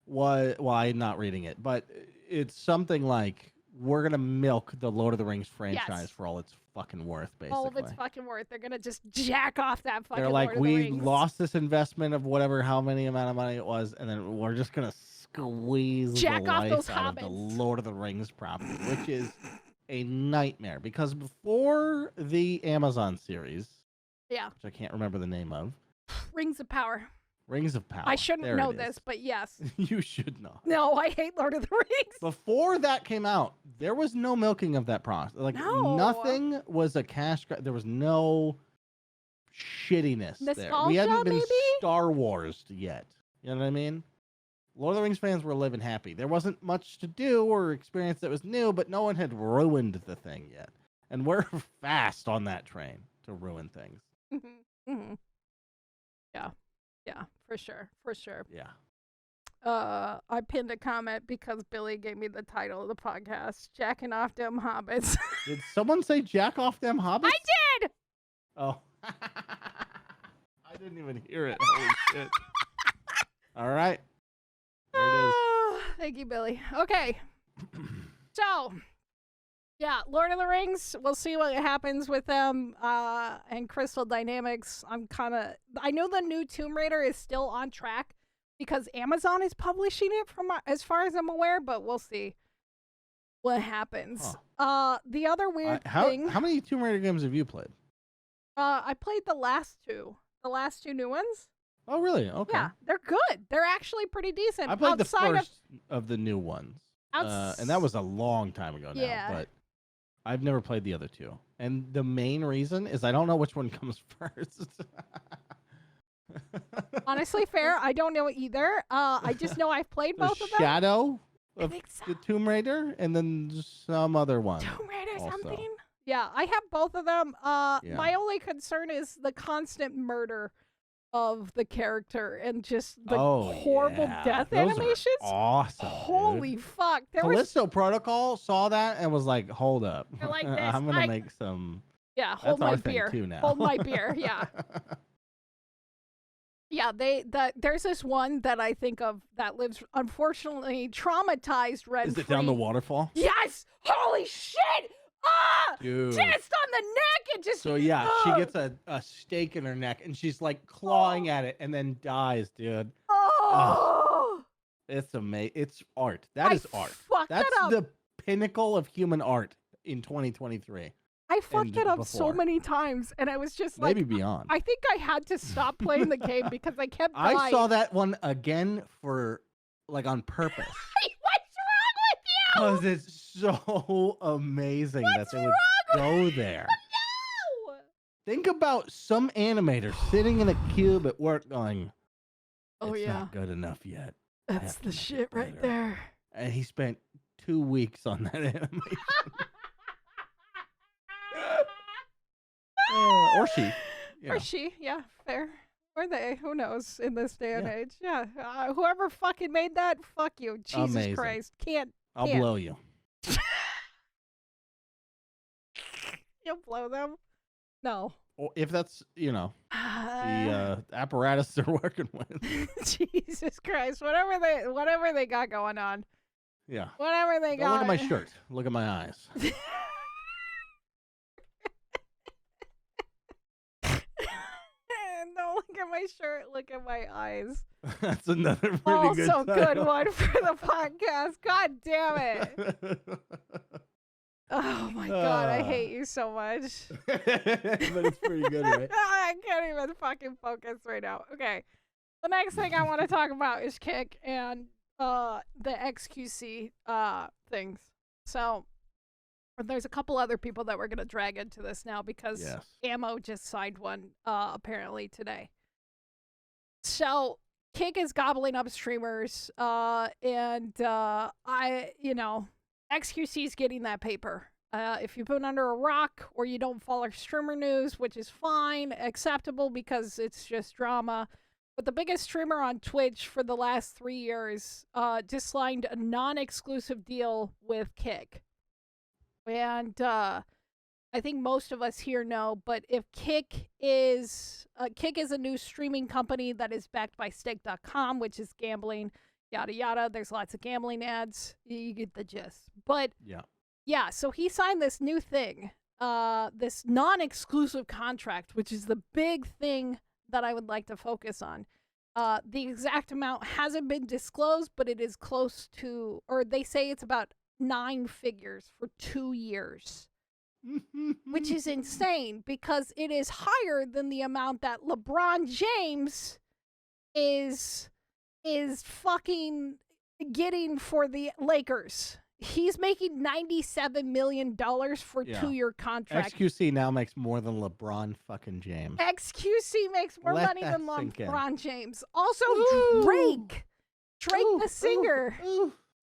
Speaker 2: was, well, I'm not reading it, but it's something like, we're gonna milk the Lord of the Rings franchise for all it's fucking worth, basically.
Speaker 1: All of it's fucking worth. They're gonna just jack off that fucking
Speaker 2: They're like,
Speaker 1: Lord of the
Speaker 2: we
Speaker 1: Rings.
Speaker 2: lost this investment of whatever, how many amount of money it was, and then we're just gonna squeeze
Speaker 1: Jack
Speaker 2: the
Speaker 1: off
Speaker 2: life
Speaker 1: those
Speaker 2: out of the
Speaker 1: Hobbits.
Speaker 2: Lord of the Rings property, which is a nightmare. Because before the Amazon series, which I can't remember the name of,
Speaker 1: Rings of Power.
Speaker 2: Rings of Power.
Speaker 1: I shouldn't know this, but yes.
Speaker 2: You should not.
Speaker 1: No, I hate Lord of the Rings.
Speaker 2: Before that came out, there was no milking of that process. Like, nothing was a cash grab. There was no shittiness there. We hadn't been Star Wars yet. You know what I mean? Lord of the Rings fans were living happy. There wasn't much to do or experience that was new, but no one had ruined the thing yet. And we're fast on that train to ruin things.
Speaker 1: Yeah, for sure.
Speaker 2: Yeah.
Speaker 1: I pinned a comment because Billy gave me the title of the podcast, Jacking Off Them Hobbits.
Speaker 2: Did someone say jack off them hobbits?
Speaker 1: I did!
Speaker 2: Oh. I didn't even hear it. Holy shit. All right. There it is.
Speaker 1: Thank you, Billy. Okay. So, yeah, Lord of the Rings, we'll see what happens with them and Crystal Dynamics. I know the new Tomb Raider is still on track because Amazon is publishing it from as far as I'm aware, but we'll see what happens. The other weird thing...
Speaker 2: How many Tomb Raider games have you played?
Speaker 1: I played the last two new ones.
Speaker 2: Oh, really? Okay.
Speaker 1: Yeah, they're good. They're actually pretty decent.
Speaker 2: I played the first of the new ones, and that was a long time ago now.
Speaker 1: Yeah.
Speaker 2: But I've never played the other two, and the main reason is I don't know which one comes first.
Speaker 1: Honestly, fair. I don't know either. I just know I've played both of them.
Speaker 2: Shadow of the Tomb Raider, and then some other one.
Speaker 1: Tomb Raider something. Yeah, I have both of them. My only concern is the constant murder of the character and just the horrible death animations.
Speaker 2: Awesome.
Speaker 1: Holy fuck.
Speaker 2: Callisto Protocol saw that and was like, hold up.
Speaker 1: Like this.
Speaker 2: I'm going to make some.
Speaker 1: Yeah, hold my beer.
Speaker 2: Too now.
Speaker 1: Hold my beer. Yeah. Yeah, there's this one that I think of that lives, unfortunately, traumatized rent-free.
Speaker 2: Is it down the waterfall?
Speaker 1: Yes! Holy shit! Ah!
Speaker 2: Dude.
Speaker 1: Just on the neck and just...
Speaker 2: So, yeah, she gets a stake in her neck, and she's, like, clawing at it and then dies, dude.
Speaker 1: Oh!
Speaker 2: It's amazing. It's art. That is art. That's the pinnacle of human art in 2023.
Speaker 1: I fucked it up so many times, and I was just like...
Speaker 2: Maybe beyond.
Speaker 1: I think I had to stop playing the game because I kept dying.
Speaker 2: I saw that one again on purpose.
Speaker 1: What's wrong with you?
Speaker 2: Because it's so amazing that they would go there.
Speaker 1: No!
Speaker 2: Think about some animator sitting in a cube at work going, it's not good enough yet.
Speaker 1: That's the shit right there.
Speaker 2: And he spent 2 weeks on that animation. Or she.
Speaker 1: Or she, yeah, fair. Or they, who knows, in this day and age. Yeah, whoever fucking made that, fuck you. Jesus Christ.
Speaker 2: I'll blow you.
Speaker 1: You'll blow them? No.
Speaker 2: Or if that's, the apparatus they're working with.
Speaker 1: Jesus Christ. Whatever they got going on.
Speaker 2: Yeah.
Speaker 1: Whatever they got.
Speaker 2: Look at my shirt. Look at my eyes.
Speaker 1: Don't look at my shirt, look at my eyes.
Speaker 2: That's another pretty good title.
Speaker 1: Good one for the podcast. God damn it. Oh my God, I hate you so much.
Speaker 2: But it's pretty good, right?
Speaker 1: I can't even fucking focus right now. Okay. The next thing I want to talk about is Kick and the XQC things. So there's a couple other people that we're going to drag into this now because Ammo just signed one apparently today. So Kick is gobbling up streamers and XQC's getting that paper. If you've been under a rock or you don't follow streamer news, which is fine, acceptable because it's just drama. But the biggest streamer on Twitch for the last 3 years just signed a non-exclusive deal with Kick. And I think most of us here know, but if Kick is a new streaming company that is backed by stake.com, which is gambling, yada yada. There's lots of gambling ads. You get the gist. But Yeah, so he signed this new thing, this non-exclusive contract, which is the big thing that I would like to focus on. The exact amount hasn't been disclosed, but it is close to, or they say it's about 9 figures for 2 years. Which is insane because it is higher than the amount that LeBron James is fucking getting for the Lakers. He's making $97 million for a 2-year contract.
Speaker 2: XQC now makes more than LeBron fucking James.
Speaker 1: XQC makes more money than LeBron James. Also, Drake the singer,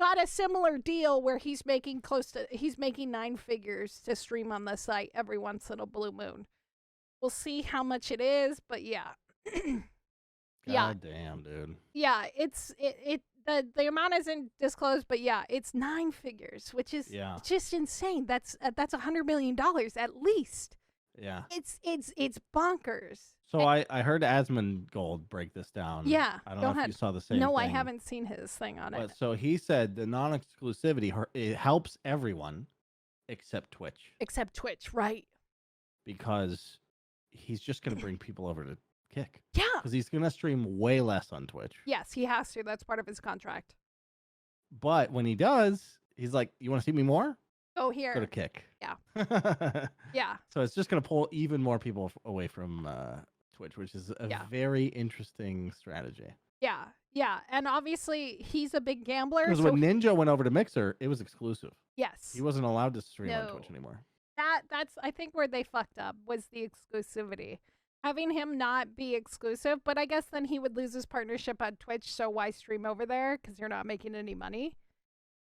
Speaker 1: got a similar deal where he's making 9 figures to stream on the site every once in a blue moon. We'll see how much it is, but yeah.
Speaker 2: God damn, dude.
Speaker 1: Yeah, the amount isn't disclosed, but yeah, it's 9 figures, which is just insane. That's $100 million at least.
Speaker 2: Yeah.
Speaker 1: It's bonkers.
Speaker 2: So I heard Asmongold break this down.
Speaker 1: Yeah.
Speaker 2: I don't know if you saw the same thing.
Speaker 1: No, I haven't seen his thing on it.
Speaker 2: So he said the non-exclusivity it helps everyone except Twitch.
Speaker 1: Except Twitch, right?
Speaker 2: Because he's just going to bring people over to Kick.
Speaker 1: Yeah.
Speaker 2: Because he's going to stream way less on Twitch.
Speaker 1: Yes, he has to. That's part of his contract.
Speaker 2: But when he does, he's like, you want to see me more?
Speaker 1: Go here.
Speaker 2: Go to Kick.
Speaker 1: Yeah. Yeah.
Speaker 2: So it's just going to pull even more people away from Twitch, which is a very interesting strategy.
Speaker 1: Yeah. Yeah. And obviously, he's a big gambler.
Speaker 2: Because when Ninja went over to Mixer, it was exclusive.
Speaker 1: Yes.
Speaker 2: He wasn't allowed to stream on Twitch anymore.
Speaker 1: That's I think where they fucked up was the exclusivity. Having him not be exclusive, but I guess then he would lose his partnership on Twitch, so why stream over there? Because you're not making any money.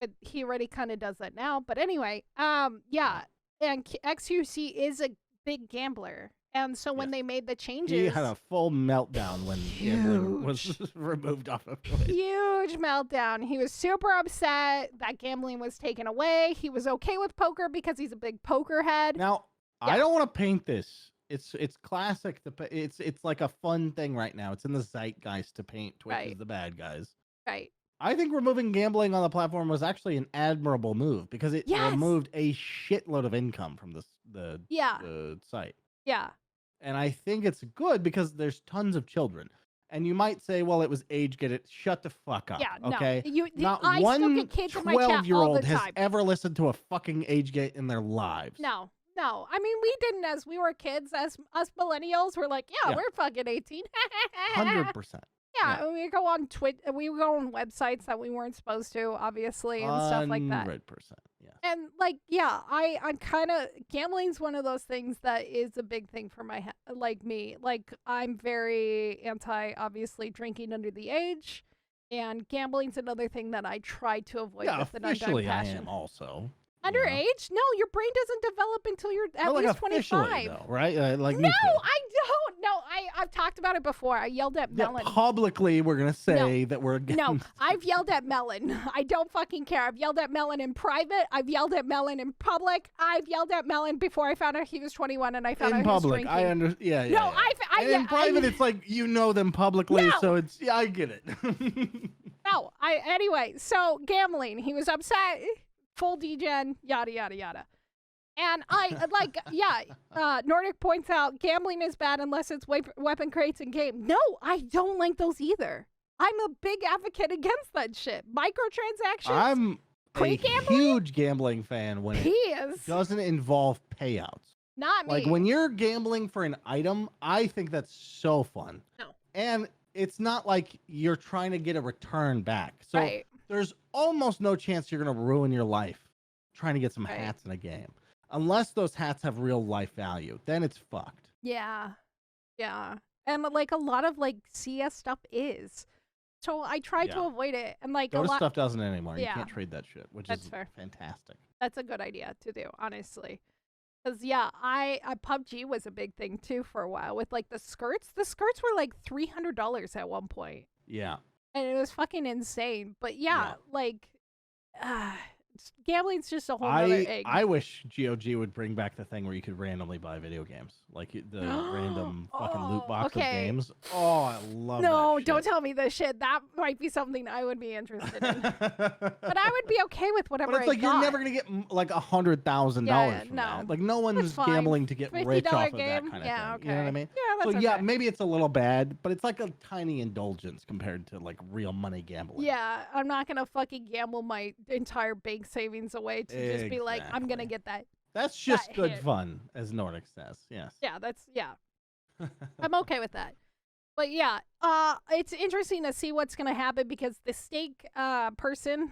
Speaker 1: But he already kind of does that now. But anyway, yeah. And XQC is a big gambler. And so when they made the changes...
Speaker 2: He had a full meltdown when gambling was removed off of Twitch.
Speaker 1: Huge meltdown. He was super upset that gambling was taken away. He was okay with poker because he's a big poker head.
Speaker 2: Now, I don't want to paint this. It's classic. It's like a fun thing right now. It's in the zeitgeist to paint Twitch as the bad guys.
Speaker 1: Right.
Speaker 2: I think removing gambling on the platform was actually an admirable move because it removed a shitload of income from the site.
Speaker 1: Yeah.
Speaker 2: And I think it's good because there's tons of children. And you might say, well, it was age gated. Shut the fuck up. Yeah, okay? Not one 12-year-old has ever listened to a fucking age gate in their lives.
Speaker 1: No. I mean, we didn't as we were kids. As us millennials, we're like, we're fucking 18.
Speaker 2: 100%.
Speaker 1: Yeah, and we go on we go on websites that we weren't supposed to, obviously, and stuff like that.
Speaker 2: 100%, yeah.
Speaker 1: And like, I'm kind of gambling's one of those things that is a big thing for my me. Like, I'm very anti, obviously, drinking under the age, and gambling's another thing that I try to avoid with an undying passion.
Speaker 2: I am also.
Speaker 1: Underage? No, your brain doesn't develop until you're at least 25.
Speaker 2: Though, right?
Speaker 1: No, I don't. No, I've talked about it before. I yelled at Melon.
Speaker 2: Publicly, we're going to say that we're against.
Speaker 1: No, I've yelled at Melon. I don't fucking care. I've yelled at Melon in private. I've yelled at Melon in public. I've yelled at Melon before I found out he was 21 and I found out he was drinking.
Speaker 2: I understand. Yeah.
Speaker 1: No,
Speaker 2: I in private, it's like you know them publicly, so it's I get it.
Speaker 1: No, anyway, so gambling. He was upset. Full degen, yada, yada, yada. And Nordic points out gambling is bad unless it's weapon crates in game. No, I don't like those either. I'm a big advocate against that shit. Microtransactions.
Speaker 2: I'm a huge gambling fan when
Speaker 1: it
Speaker 2: doesn't involve payouts.
Speaker 1: Not me.
Speaker 2: Like when you're gambling for an item, I think that's so fun.
Speaker 1: No.
Speaker 2: And it's not like you're trying to get a return back. So there's almost no chance you're going to ruin your life trying to get some hats in a game. Unless those hats have real life value. Then it's fucked.
Speaker 1: Yeah. Yeah. And like a lot of like CS stuff is. So I try to avoid it. And like
Speaker 2: Dota stuff doesn't anymore. You can't trade that shit, which is fantastic.
Speaker 1: That's a good idea to do, honestly. Because, PUBG was a big thing, too, for a while. With, like, the skirts. The skirts were, like, $300 at one point.
Speaker 2: Yeah.
Speaker 1: And it was fucking insane. But, Gambling's just a whole other egg.
Speaker 2: I wish GOG would bring back the thing where you could randomly buy video games, like the random fucking loot box of games. Oh, I love that.
Speaker 1: No,
Speaker 2: shit.
Speaker 1: don't tell me this shit. That might be something I would be interested in. But I would be okay with whatever.
Speaker 2: But it's like you're never gonna get like $100,000 from that. Like no one's gambling to get rich off of that kind of thing.
Speaker 1: Okay.
Speaker 2: You know what I mean?
Speaker 1: Yeah, that's
Speaker 2: so yeah, maybe it's a little bad, but it's like a tiny indulgence compared to like real money gambling.
Speaker 1: Yeah, I'm not gonna fucking gamble my entire bank savings away to just be like, I'm gonna get that.
Speaker 2: That's just good fun, as Nordic says. Yes.
Speaker 1: Yeah, I'm okay with that. But yeah, it's interesting to see what's gonna happen because the steak person.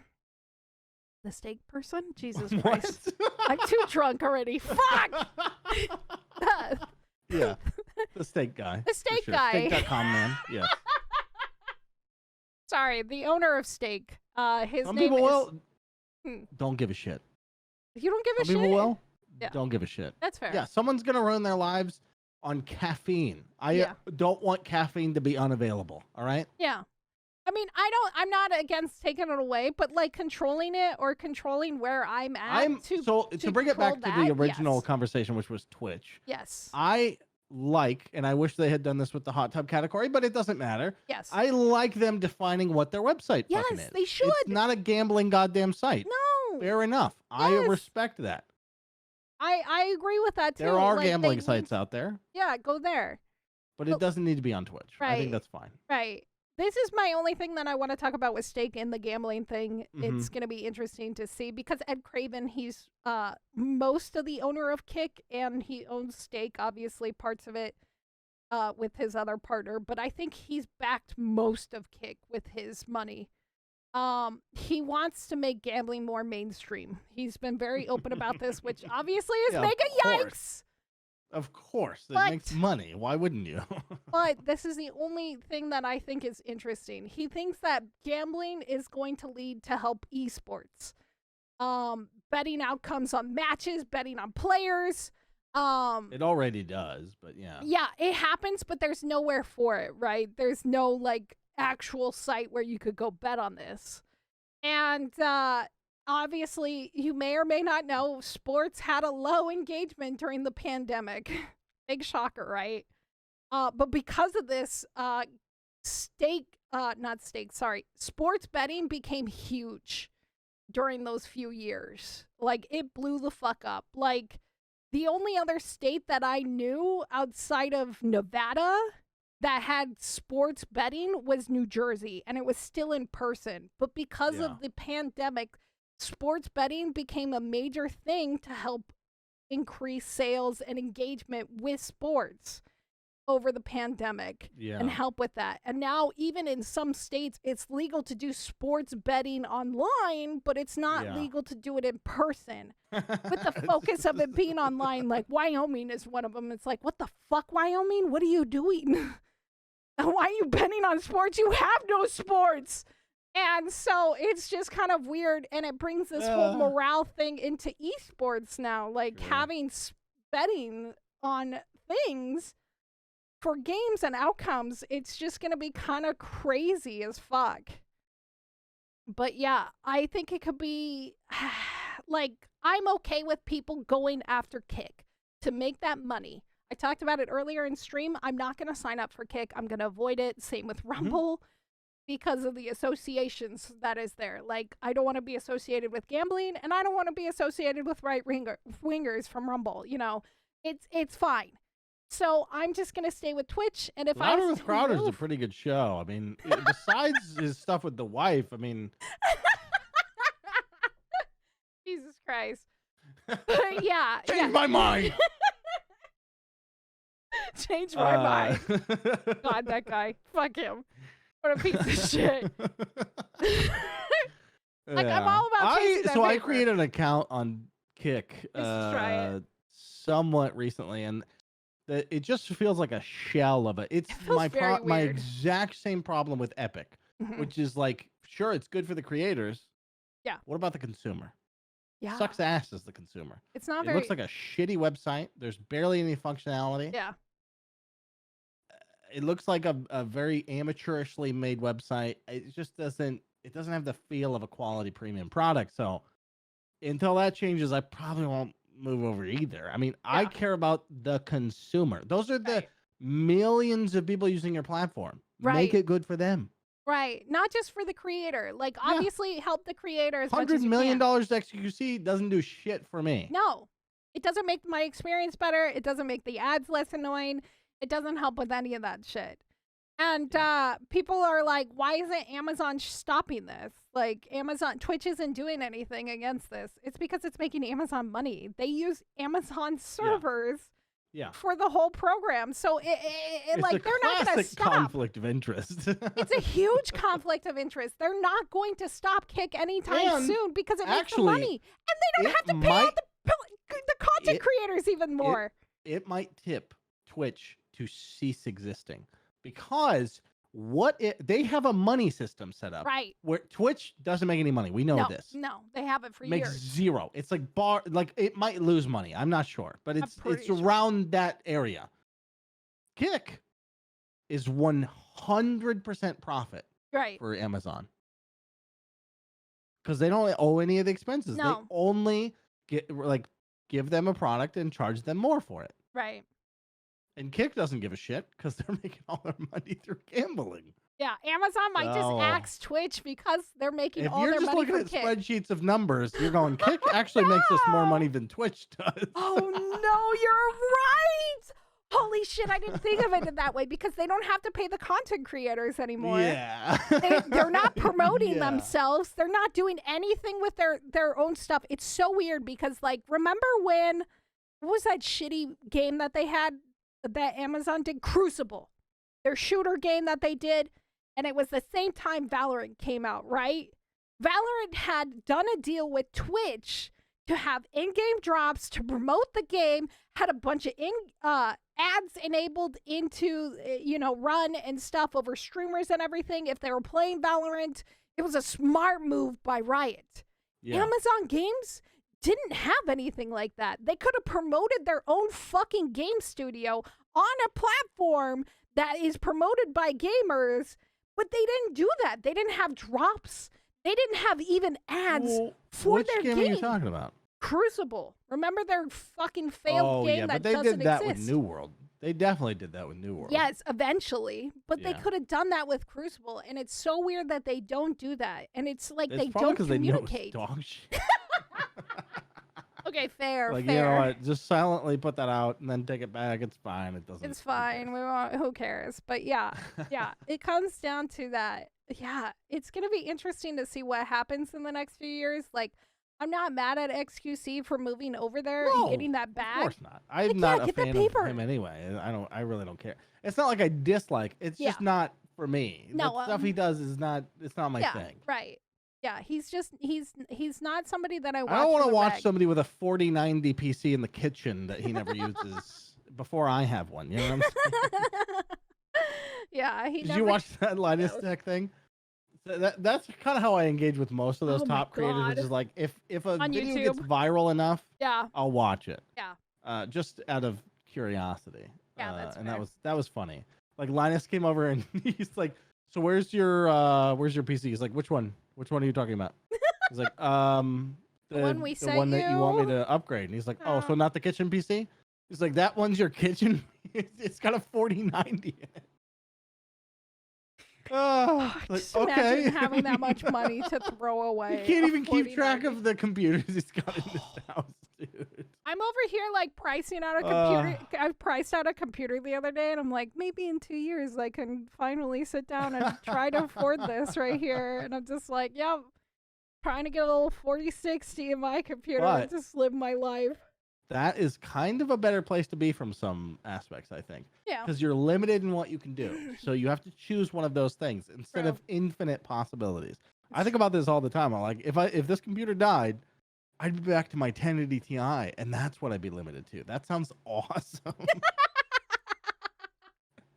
Speaker 1: The steak person? Jesus Christ. I'm too drunk already. Fuck!
Speaker 2: Yeah. The steak guy.
Speaker 1: The steak guy.
Speaker 2: Steak.com man. Yes.
Speaker 1: Sorry, the owner of Steak. His
Speaker 2: Some
Speaker 1: name
Speaker 2: people
Speaker 1: is...
Speaker 2: don't give a shit.
Speaker 1: You don't give a shit?
Speaker 2: Some people will.
Speaker 1: Yeah.
Speaker 2: Don't give a shit.
Speaker 1: That's fair.
Speaker 2: Yeah, someone's going to ruin their lives on caffeine. I don't want caffeine to be unavailable, all right?
Speaker 1: Yeah. I mean, I'm not against taking it away, but like controlling it or controlling where I'm at to
Speaker 2: bring it back to the original conversation, which was Twitch.
Speaker 1: Yes.
Speaker 2: I like, and I wish they had done this with the hot tub category, but it doesn't matter.
Speaker 1: Yes.
Speaker 2: I like them defining what their website fucking is.
Speaker 1: Yes, they should.
Speaker 2: It's not a gambling goddamn site.
Speaker 1: No.
Speaker 2: Fair enough. Yes. I respect that.
Speaker 1: I agree with that too.
Speaker 2: There are gambling sites out there.
Speaker 1: Yeah, go there.
Speaker 2: But it doesn't need to be on Twitch.
Speaker 1: Right.
Speaker 2: I think that's fine.
Speaker 1: Right. This is my only thing that I want to talk about with Steak and the gambling thing. It's going to be interesting to see because Ed Craven, he's most of the owner of Kick and he owns Steak, obviously parts of it with his other partner. But I think he's backed most of Kick with his money. He wants to make gambling more mainstream. He's been very open about this, which obviously is mega yikes.
Speaker 2: Of course. It makes money. Why wouldn't you?
Speaker 1: But this is the only thing that I think is interesting. He thinks that gambling is going to lead to help esports. Betting outcomes on matches, betting on players.
Speaker 2: It already does, but yeah.
Speaker 1: Yeah, it happens, but there's nowhere for it, right? There's no like actual site where you could go bet on this. And obviously, you may or may not know, sports had a low engagement during the pandemic. Big shocker, right? But because of this, sports betting became huge during those few years. Like, it blew the fuck up. Like, the only other state that I knew outside of Nevada that had sports betting was New Jersey, and it was still in person. But because of the pandemic, sports betting became a major thing to help increase sales and engagement with sports over the pandemic and help with that. And now even in some states, it's legal to do sports betting online, but it's not legal to do it in person. With the focus of it being online, like Wyoming is one of them. It's like, what the fuck, Wyoming? What are you doing? Why are you betting on sports? You have no sports. And so it's just kind of weird, and it brings this whole morale thing into esports now, like having betting on things for games and outcomes. It's just going to be kind of crazy as fuck. But yeah, I think it could be like, I'm okay with people going after Kick to make that money. I talked about it earlier in stream. I'm not going to sign up for Kick. I'm going to avoid it. Same with Rumble. Because of the associations that is there. Like, I don't want to be associated with gambling, and I don't want to be associated with right-wingers from Rumble. You know, it's fine. So I'm just going to stay with Twitch, and if
Speaker 2: Louder with Crowder's a pretty good show. I mean, besides his stuff with the wife, I mean...
Speaker 1: Jesus Christ. But yeah.
Speaker 2: Change my mind!
Speaker 1: Change my mind. God, that guy. Fuck him. What a piece of shit. Like, I'm all about chasing that
Speaker 2: So I
Speaker 1: paper.
Speaker 2: created an account on Kick
Speaker 1: try it.
Speaker 2: somewhat recently, and it just feels like a shell of it. It's my exact same problem with Epic, which is like, sure, it's good for the creators.
Speaker 1: Yeah.
Speaker 2: What about the consumer?
Speaker 1: Yeah.
Speaker 2: Sucks ass as the consumer.
Speaker 1: It's not
Speaker 2: It looks like a shitty website. There's barely any functionality.
Speaker 1: Yeah.
Speaker 2: It looks like a very amateurishly made website. It just doesn't have the feel of a quality premium product. So until that changes, I probably won't move over either. I mean, I care about the consumer. Those are the millions of people using your platform. Make it good for them.
Speaker 1: Right. Not just for the creator. Like, obviously, help the creator as much as
Speaker 2: $100
Speaker 1: you
Speaker 2: million
Speaker 1: can.
Speaker 2: XQC doesn't do shit for me.
Speaker 1: No. It doesn't make my experience better. It doesn't make the ads less annoying. It doesn't help with any of that shit. And people are like, why isn't Amazon stopping this? Like, Twitch isn't doing anything against this. It's because it's making Amazon money. They use Amazon servers for the whole program. So,
Speaker 2: it's
Speaker 1: like, they're not going to stop.
Speaker 2: Conflict of interest.
Speaker 1: It's a huge conflict of interest. They're not going to stop Kick anytime soon because it makes them money. And they don't have to pay out the content creators even more.
Speaker 2: It might tip Twitch to cease existing because they have a money system set up.
Speaker 1: Right.
Speaker 2: Where Twitch doesn't make any money. We know this.
Speaker 1: No, they have it for years.
Speaker 2: Makes zero. It's like it might lose money. I'm not sure, but it's around that area. Kick is 100% profit for Amazon. Because they don't owe any of the expenses. No. They only give them a product and charge them more for it.
Speaker 1: Right.
Speaker 2: And Kick doesn't give a shit because they're making all their money through gambling.
Speaker 1: Yeah, Amazon might just axe Twitch because they're making all their money from Kick.
Speaker 2: If you're just looking at spreadsheets of numbers, you're going, Kick actually makes us more money than Twitch does.
Speaker 1: Oh, no, you're right. Holy shit, I didn't think of it in that way because they don't have to pay the content creators anymore.
Speaker 2: Yeah.
Speaker 1: They're not promoting themselves. They're not doing anything with their own stuff. It's so weird because, like, remember what was that shitty game that they had that Amazon did? Crucible. Their shooter game that they did. And it was the same time Valorant came out, right? Valorant had done a deal with Twitch to have in-game drops to promote the game, had a bunch of ads enabled into, run and stuff over streamers and everything. If they were playing Valorant, it was a smart move by Riot. Yeah. Amazon Games didn't have anything like that. They could have promoted their own fucking game studio on a platform that is promoted by gamers, but they didn't do that. They didn't have drops. They didn't have even ads for their game.
Speaker 2: Which game are you talking about?
Speaker 1: Crucible. Remember their fucking failed game that doesn't exist?
Speaker 2: but they did that with New World. They definitely did that with New World.
Speaker 1: Yes, eventually. But they could have done that with Crucible, and it's so weird that they don't do that. And it's like they don't communicate.
Speaker 2: They know it's dog shit.
Speaker 1: Okay, fair.
Speaker 2: You know what? Just silently put that out and then take it back. It's fine. It doesn't.
Speaker 1: It's fine. Who cares? But yeah, it comes down to that. Yeah, it's gonna be interesting to see what happens in the next few years. Like, I'm not mad at XQC for moving over there and getting that bag.
Speaker 2: Of course not. I'm not a fan of him anyway. I really don't care. It's not like I dislike. It's just not for me.
Speaker 1: No,
Speaker 2: the stuff he does is not. It's not my thing.
Speaker 1: Right. Yeah, he's not somebody that I watch.
Speaker 2: I don't want to watch somebody with a 4090 PC in the kitchen that he never uses before I have one. You know what I'm saying?
Speaker 1: Yeah,
Speaker 2: Did you watch that Linus Tech thing? That's kind of how I engage with most of those top creators. Which is like if a video gets viral enough, I'll watch it.
Speaker 1: Yeah.
Speaker 2: Just out of curiosity.
Speaker 1: Yeah, that's
Speaker 2: and
Speaker 1: fair.
Speaker 2: that was funny. Like Linus came over and he's like, "So where's your PC?" He's like, "Which one? Which one are you talking about?" He's like, the one that you want me to upgrade." And he's like, "Oh, so not the kitchen PC?" He's like, "That one's your kitchen? It's got a 4090 in it."
Speaker 1: Just imagine having that much money to throw away.
Speaker 2: He can't even keep track of the computers he's got in his house, dude.
Speaker 1: I'm over here like pricing out a computer. I priced out a computer the other day, and I'm like, maybe in 2 years I can finally sit down and try to afford this right here. And I'm just like, trying to get a little 4060 in my computer and just live my life.
Speaker 2: That is kind of a better place to be from some aspects, I think.
Speaker 1: Yeah.
Speaker 2: Because you're limited in what you can do. So you have to choose one of those things instead of infinite possibilities. I think about this all the time. I'm like, if this computer died, I'd be back to my 1080 Ti, and that's what I'd be limited to. That sounds awesome.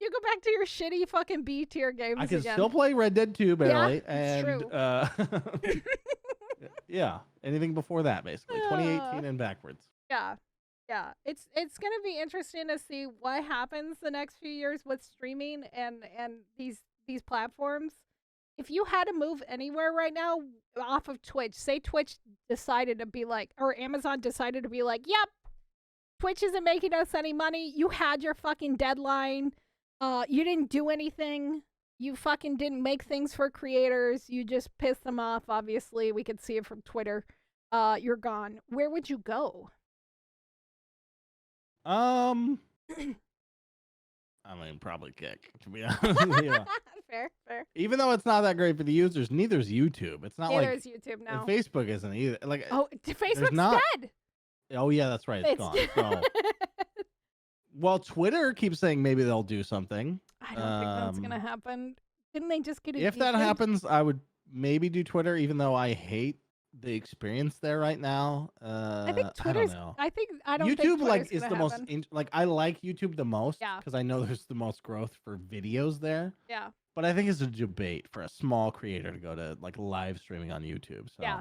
Speaker 1: You go back to your shitty fucking B tier games again.
Speaker 2: I can still play Red Dead 2 barely.
Speaker 1: Yeah,
Speaker 2: and
Speaker 1: true.
Speaker 2: yeah, anything before that, basically. 2018 and backwards.
Speaker 1: Yeah. It's gonna be interesting to see what happens the next few years with streaming and these platforms. if you had to move anywhere right now off of Twitch, say Twitch decided to be like, or Amazon decided to be like, yep, Twitch isn't making us any money. You had your fucking deadline. You didn't do anything. You fucking didn't make things for creators. You just pissed them off. Obviously, we could see it from Twitter. You're gone. Where would you go?
Speaker 2: I mean, probably kick, to be honest. Yeah.
Speaker 1: Fair.
Speaker 2: Even though it's not that great for the users, neither is YouTube. It's not
Speaker 1: Neither
Speaker 2: like
Speaker 1: is YouTube now.
Speaker 2: Facebook isn't either. Like,
Speaker 1: oh, Facebook's dead.
Speaker 2: Oh yeah, that's right. It's gone. So, well, Twitter keeps saying maybe they'll do something.
Speaker 1: I don't think that's gonna happen. Didn't they just get it?
Speaker 2: If that happens, I would maybe do Twitter, even though I hate the experience there right now.
Speaker 1: I think Twitter's. I don't
Speaker 2: YouTube
Speaker 1: think
Speaker 2: like
Speaker 1: Twitter's
Speaker 2: is the most like I like YouTube the most
Speaker 1: Yeah.
Speaker 2: because I know there's the most growth for videos there.
Speaker 1: Yeah.
Speaker 2: But I think it's a debate for a small creator to go to like live streaming on YouTube. So
Speaker 1: Yeah.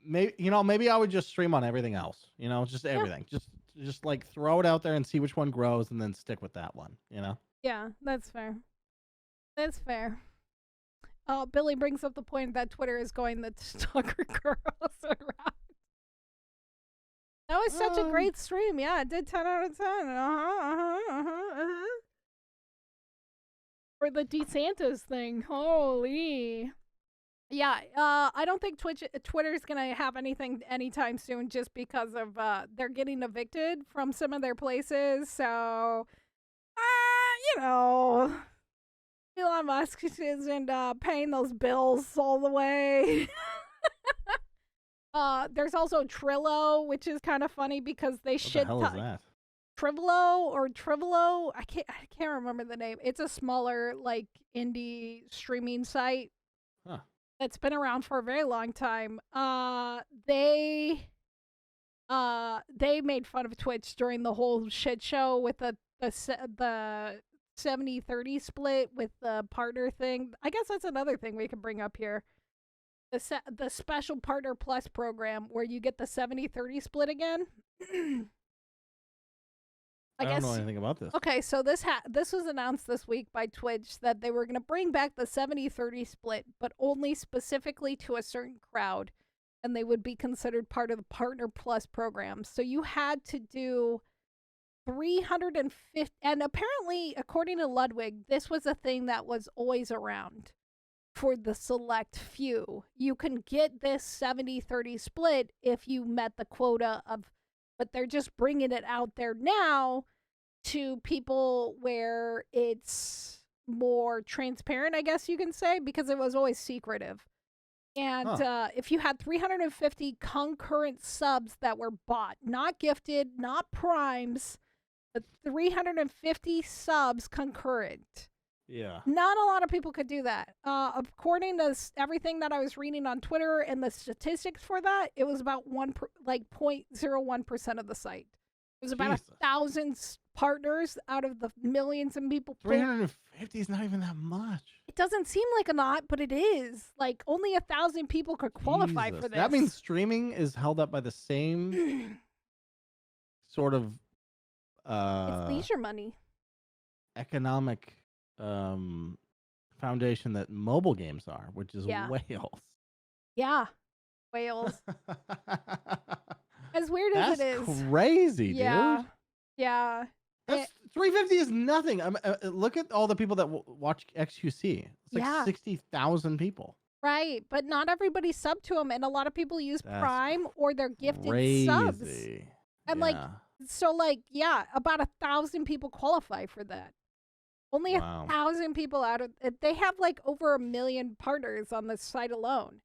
Speaker 2: maybe I would just stream on everything else. Just everything. Just like throw it out there and see which one grows and then stick with that one.
Speaker 1: Yeah, that's fair. That's fair. Billy brings up the point that Twitter is going the stalker girls around. That was such a great stream. Yeah, it did 10 out of 10. For the DeSantis thing. Holy. Yeah, I don't think Twitter's gonna have anything anytime soon just because of they're getting evicted from some of their places. So, Elon Musk isn't paying those bills all the way. There's also Trillo, which is kind of funny because they
Speaker 2: What the hell is that?
Speaker 1: Trivolo. I can't remember the name. It's a smaller like indie streaming site.
Speaker 2: Huh.
Speaker 1: That's been around for a very long time. They made fun of Twitch during the whole shit show with the 70-30 split with the partner thing. I guess that's another thing we could bring up here. The special partner plus program where you get the 70-30 split again.
Speaker 2: I don't know anything about this.
Speaker 1: Okay, so this was announced this week by Twitch that they were going to bring back the 70-30 split, but only specifically to a certain crowd, and they would be considered part of the Partner Plus program. So you had to do 350, and apparently, according to Ludwig, this was a thing that was always around for the select few. You can get this 70-30 split if you met the quota of, but they're just bringing it out there now to people where it's more transparent, I guess you can say, because it was always secretive. And if you had 350 concurrent subs that were bought, not gifted, not primes, but 350 subs concurrent.
Speaker 2: Yeah.
Speaker 1: Not a lot of people could do that. According to everything that I was reading on Twitter and the statistics for that, it was about 0.01% of the site. It was about 1,000 partners out of the millions of people.
Speaker 2: 350 is not even that much.
Speaker 1: It doesn't seem like a lot, but it is. Like, only 1,000 people could qualify for this.
Speaker 2: That means streaming is held up by the same sort of
Speaker 1: it's leisure money.
Speaker 2: Economic foundation that mobile games are, which is whales.
Speaker 1: Yeah, whales. As weird as it is.
Speaker 2: That's crazy, dude.
Speaker 1: Yeah.
Speaker 2: That's 350 is nothing. Look at all the people that watch XQC. It's like 60,000 people.
Speaker 1: Right, but not everybody sub to them, and a lot of people use Prime or they're gifted subs. And about 1,000 people qualify for that. Only 1,000 people out of they have like over 1 million partners on this site alone.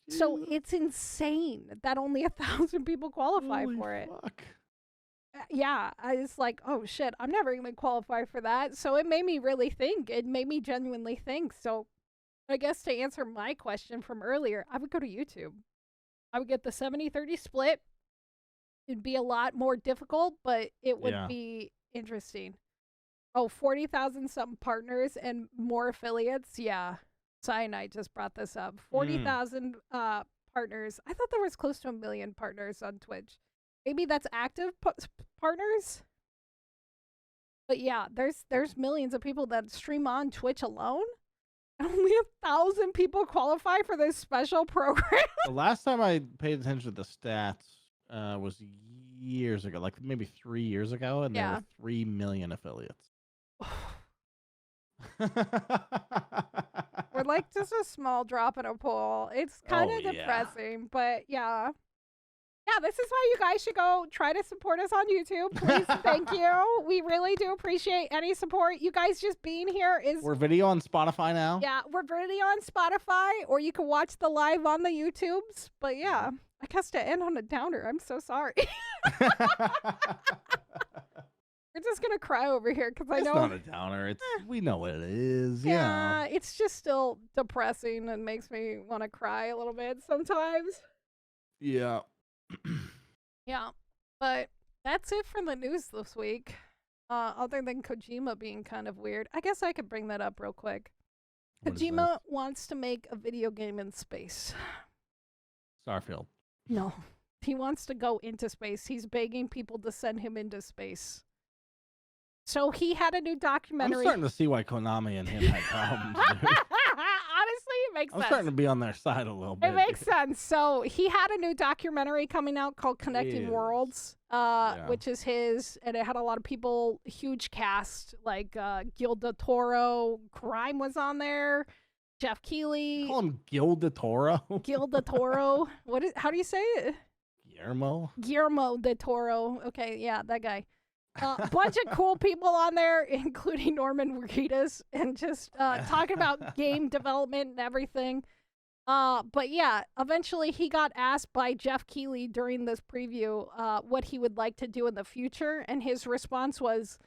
Speaker 1: So it's insane that only 1,000 people qualify for it.
Speaker 2: Fuck.
Speaker 1: Yeah, I was like, oh shit, I'm never going to qualify for that. So it made me really think. It made me genuinely think. So I guess to answer my question from earlier, I would go to YouTube. I would get the 70-30 split. It'd be a lot more difficult, but it would be interesting. Oh, 40,000 something partners and more affiliates. Yeah. Cyanide just brought this up. 40,000 partners. I thought there was close to 1 million partners on Twitch. Maybe that's active partners. But yeah, there's millions of people that stream on Twitch alone. Only 1,000 people qualify for this special program.
Speaker 2: The last time I paid attention to the stats was years ago, like maybe 3 years ago, and there were 3 million affiliates.
Speaker 1: We're like just a small drop in a pool. It's kind of depressing, but yeah. Yeah, this is why you guys should go try to support us on YouTube. Please, thank you. We really do appreciate any support. You guys just being here is...
Speaker 2: We're video on Spotify now.
Speaker 1: Yeah, we're video on Spotify, or you can watch the live on the YouTubes. But yeah, I guess to end on a downer. I'm so sorry. We're just going to cry over here because I know...
Speaker 2: It's not a downer. It's, we know what it is.
Speaker 1: Yeah, it's just still depressing and makes me want to cry a little bit sometimes.
Speaker 2: Yeah.
Speaker 1: Yeah, but that's it for the news this week. Other than Kojima being kind of weird. I guess I could bring that up real quick. Kojima wants to make a video game in space.
Speaker 2: Starfield.
Speaker 1: No, he wants to go into space. He's begging people to send him into space. So he had a new documentary.
Speaker 2: I'm starting to see why Konami and him had problems, dude.
Speaker 1: Honestly, it makes sense.
Speaker 2: I'm starting to be on their side a little bit.
Speaker 1: It makes sense. So he had a new documentary coming out called Connecting Worlds, which is his, and it had a lot of people, huge cast, like Gil del Toro, Grime was on there, Jeff Keighley.
Speaker 2: Call him Gil del Toro?
Speaker 1: Gil del Toro. How do you say it?
Speaker 2: Guillermo
Speaker 1: del Toro. Okay, yeah, that guy. A bunch of cool people on there, including Norman Reedus, and just talking about game development and everything. But yeah, eventually he got asked by Jeff Keighley during this preview what he would like to do in the future, and his response was,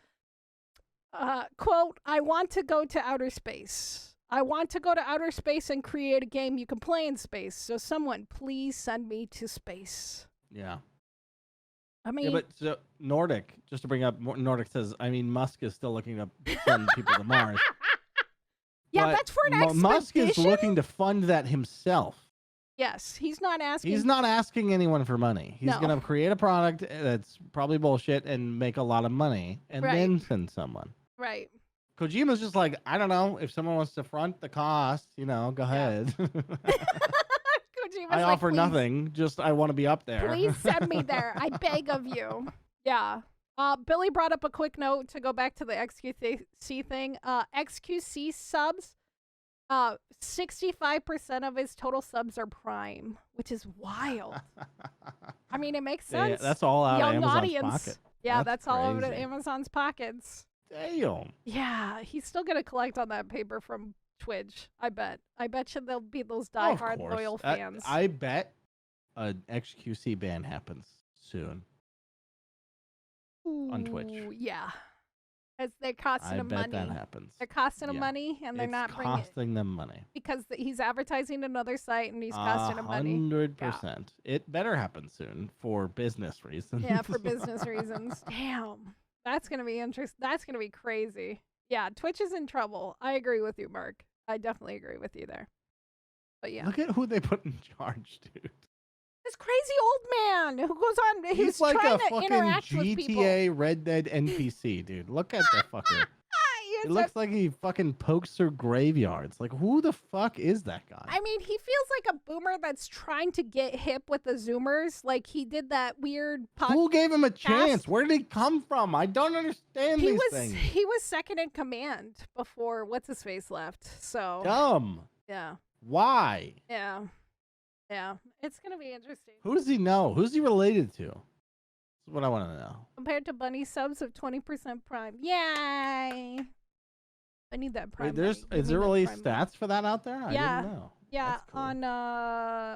Speaker 1: quote, "I want to go to outer space. I want to go to outer space and create a game you can play in space. So someone please send me to space."
Speaker 2: Yeah.
Speaker 1: I mean,
Speaker 2: yeah, but so Nordic, just to bring up, Nordic says, I mean, Musk is still looking to send people to Mars.
Speaker 1: Yeah, that's for an expedition.
Speaker 2: Musk is looking to fund that himself.
Speaker 1: Yes, he's not asking.
Speaker 2: He's not asking anyone for money. He's going to create a product that's probably bullshit and make a lot of money and then send someone.
Speaker 1: Right.
Speaker 2: Kojima's just like, I don't know, if someone wants to front the cost, go ahead. I offer nothing. Just I want to be up there.
Speaker 1: Please send me there. I beg of you. Yeah. Billy brought up a quick note to go back to the XQC thing. XQC subs, 65% of his total subs are Prime, which is wild. I mean, it makes sense.
Speaker 2: Yeah, that's all out of Amazon's pocket.
Speaker 1: Yeah, that's all over Amazon's pockets.
Speaker 2: Damn.
Speaker 1: Yeah, he's still gonna collect on that paper from Twitch. I bet you there'll be those diehard loyal fans.
Speaker 2: I bet an XQC ban happens soon. On Twitch.
Speaker 1: Yeah. As they're costing him money.
Speaker 2: I bet that happens.
Speaker 1: They're costing him money, and they're not bringing it.
Speaker 2: It's costing them money.
Speaker 1: Because he's advertising another site, and he's costing him money.
Speaker 2: 100%. Yeah. It better happen soon for business reasons.
Speaker 1: Yeah, for business reasons. Damn. That's going to be interesting. That's going to be crazy. Yeah, Twitch is in trouble. I agree with you, Mark. I definitely agree with you there. But yeah.
Speaker 2: Look at who they put in charge, dude.
Speaker 1: This crazy old man who goes on.
Speaker 2: He's like a fucking GTA Red Dead NPC, dude. Look at the fucker. It looks like he fucking pokes through graveyards. Like, who the fuck is that guy?
Speaker 1: I mean, he feels like a boomer that's trying to get hip with the Zoomers. Like, he did that weird podcast.
Speaker 2: Who gave him a chance? Where did he come from? I don't understand these things.
Speaker 1: He was second in command before What's-His-Face left, so...
Speaker 2: Dumb.
Speaker 1: Yeah.
Speaker 2: Why?
Speaker 1: Yeah. Yeah. It's going to be interesting.
Speaker 2: Who does he know? Who's he related to? That's what I want to know.
Speaker 1: Compared to Bunny subs of 20% Prime. Yay! I need that Prime.
Speaker 2: Wait, is there really stats for that out there?
Speaker 1: Yeah.
Speaker 2: I didn't know.
Speaker 1: Yeah, cool. On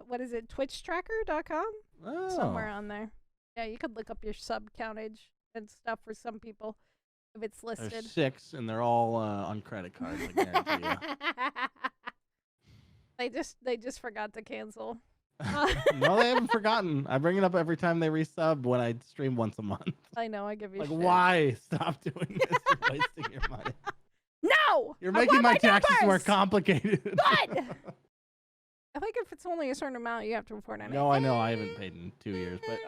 Speaker 1: what is it, twitchtracker.com?
Speaker 2: Oh.
Speaker 1: Somewhere on there. Yeah, you could look up your sub countage and stuff for some people if it's listed.
Speaker 2: There's 6 and they're all on credit cards, I guarantee you.
Speaker 1: They just forgot to cancel.
Speaker 2: No, they haven't forgotten. I bring it up every time they resub when I stream once a month.
Speaker 1: I know, I give you shit.
Speaker 2: Why? Stop doing this. You're wasting your money.
Speaker 1: No!
Speaker 2: You're making my taxes more complicated.
Speaker 1: Good! I think if it's only a certain amount, you have to report on it.
Speaker 2: No, I know. I haven't paid in 2 years, but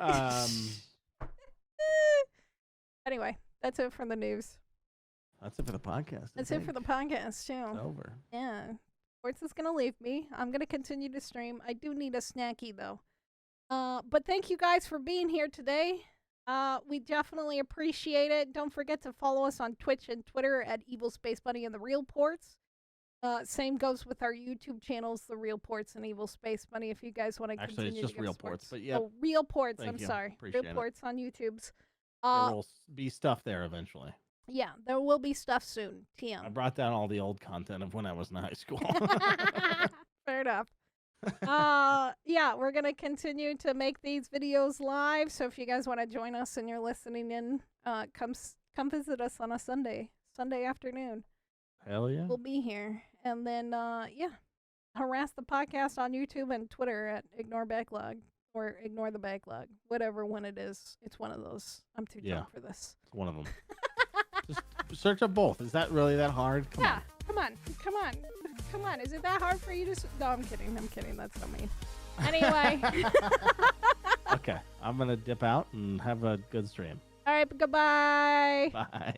Speaker 1: Anyway, that's it for the news.
Speaker 2: That's it for the podcast.
Speaker 1: That's it for the podcast, too.
Speaker 2: It's over.
Speaker 1: Yeah. Portz is gonna leave me. I'm gonna continue to stream. I do need a snacky though. But thank you guys for being here today. We definitely appreciate it. Don't forget to follow us on Twitch and Twitter at Evil Space Bunny and the Real Portz. Same goes with our YouTube channels, The Real Portz and Evil Space Bunny, if you guys want to continue
Speaker 2: Actually, it's just
Speaker 1: to
Speaker 2: Real
Speaker 1: support.
Speaker 2: Portz, but yeah.
Speaker 1: Oh, Real Portz,
Speaker 2: Thank
Speaker 1: I'm
Speaker 2: you.
Speaker 1: sorry.
Speaker 2: Appreciate
Speaker 1: Real
Speaker 2: it.
Speaker 1: Portz on YouTube's.
Speaker 2: There will be stuff there eventually.
Speaker 1: Yeah, there will be stuff soon. TM.
Speaker 2: I brought down all the old content of when I was in high school.
Speaker 1: Fair enough. Yeah, we're gonna continue to make these videos live. So if you guys want to join us and you're listening in, come visit us on a Sunday afternoon.
Speaker 2: Hell yeah.
Speaker 1: We'll be here. And then yeah, harass the podcast on YouTube and Twitter at Ignore Backlog or Ignore the Backlog, whatever one it is. It's one of those. I'm too drunk for this.
Speaker 2: It's one of them. Just search up both. Is that really that hard? Come on.
Speaker 1: Come on. Is it that hard for you to? No, I'm kidding. That's so mean. Anyway.
Speaker 2: Okay, I'm gonna dip out and have a good stream.
Speaker 1: All right. Goodbye.
Speaker 2: Bye.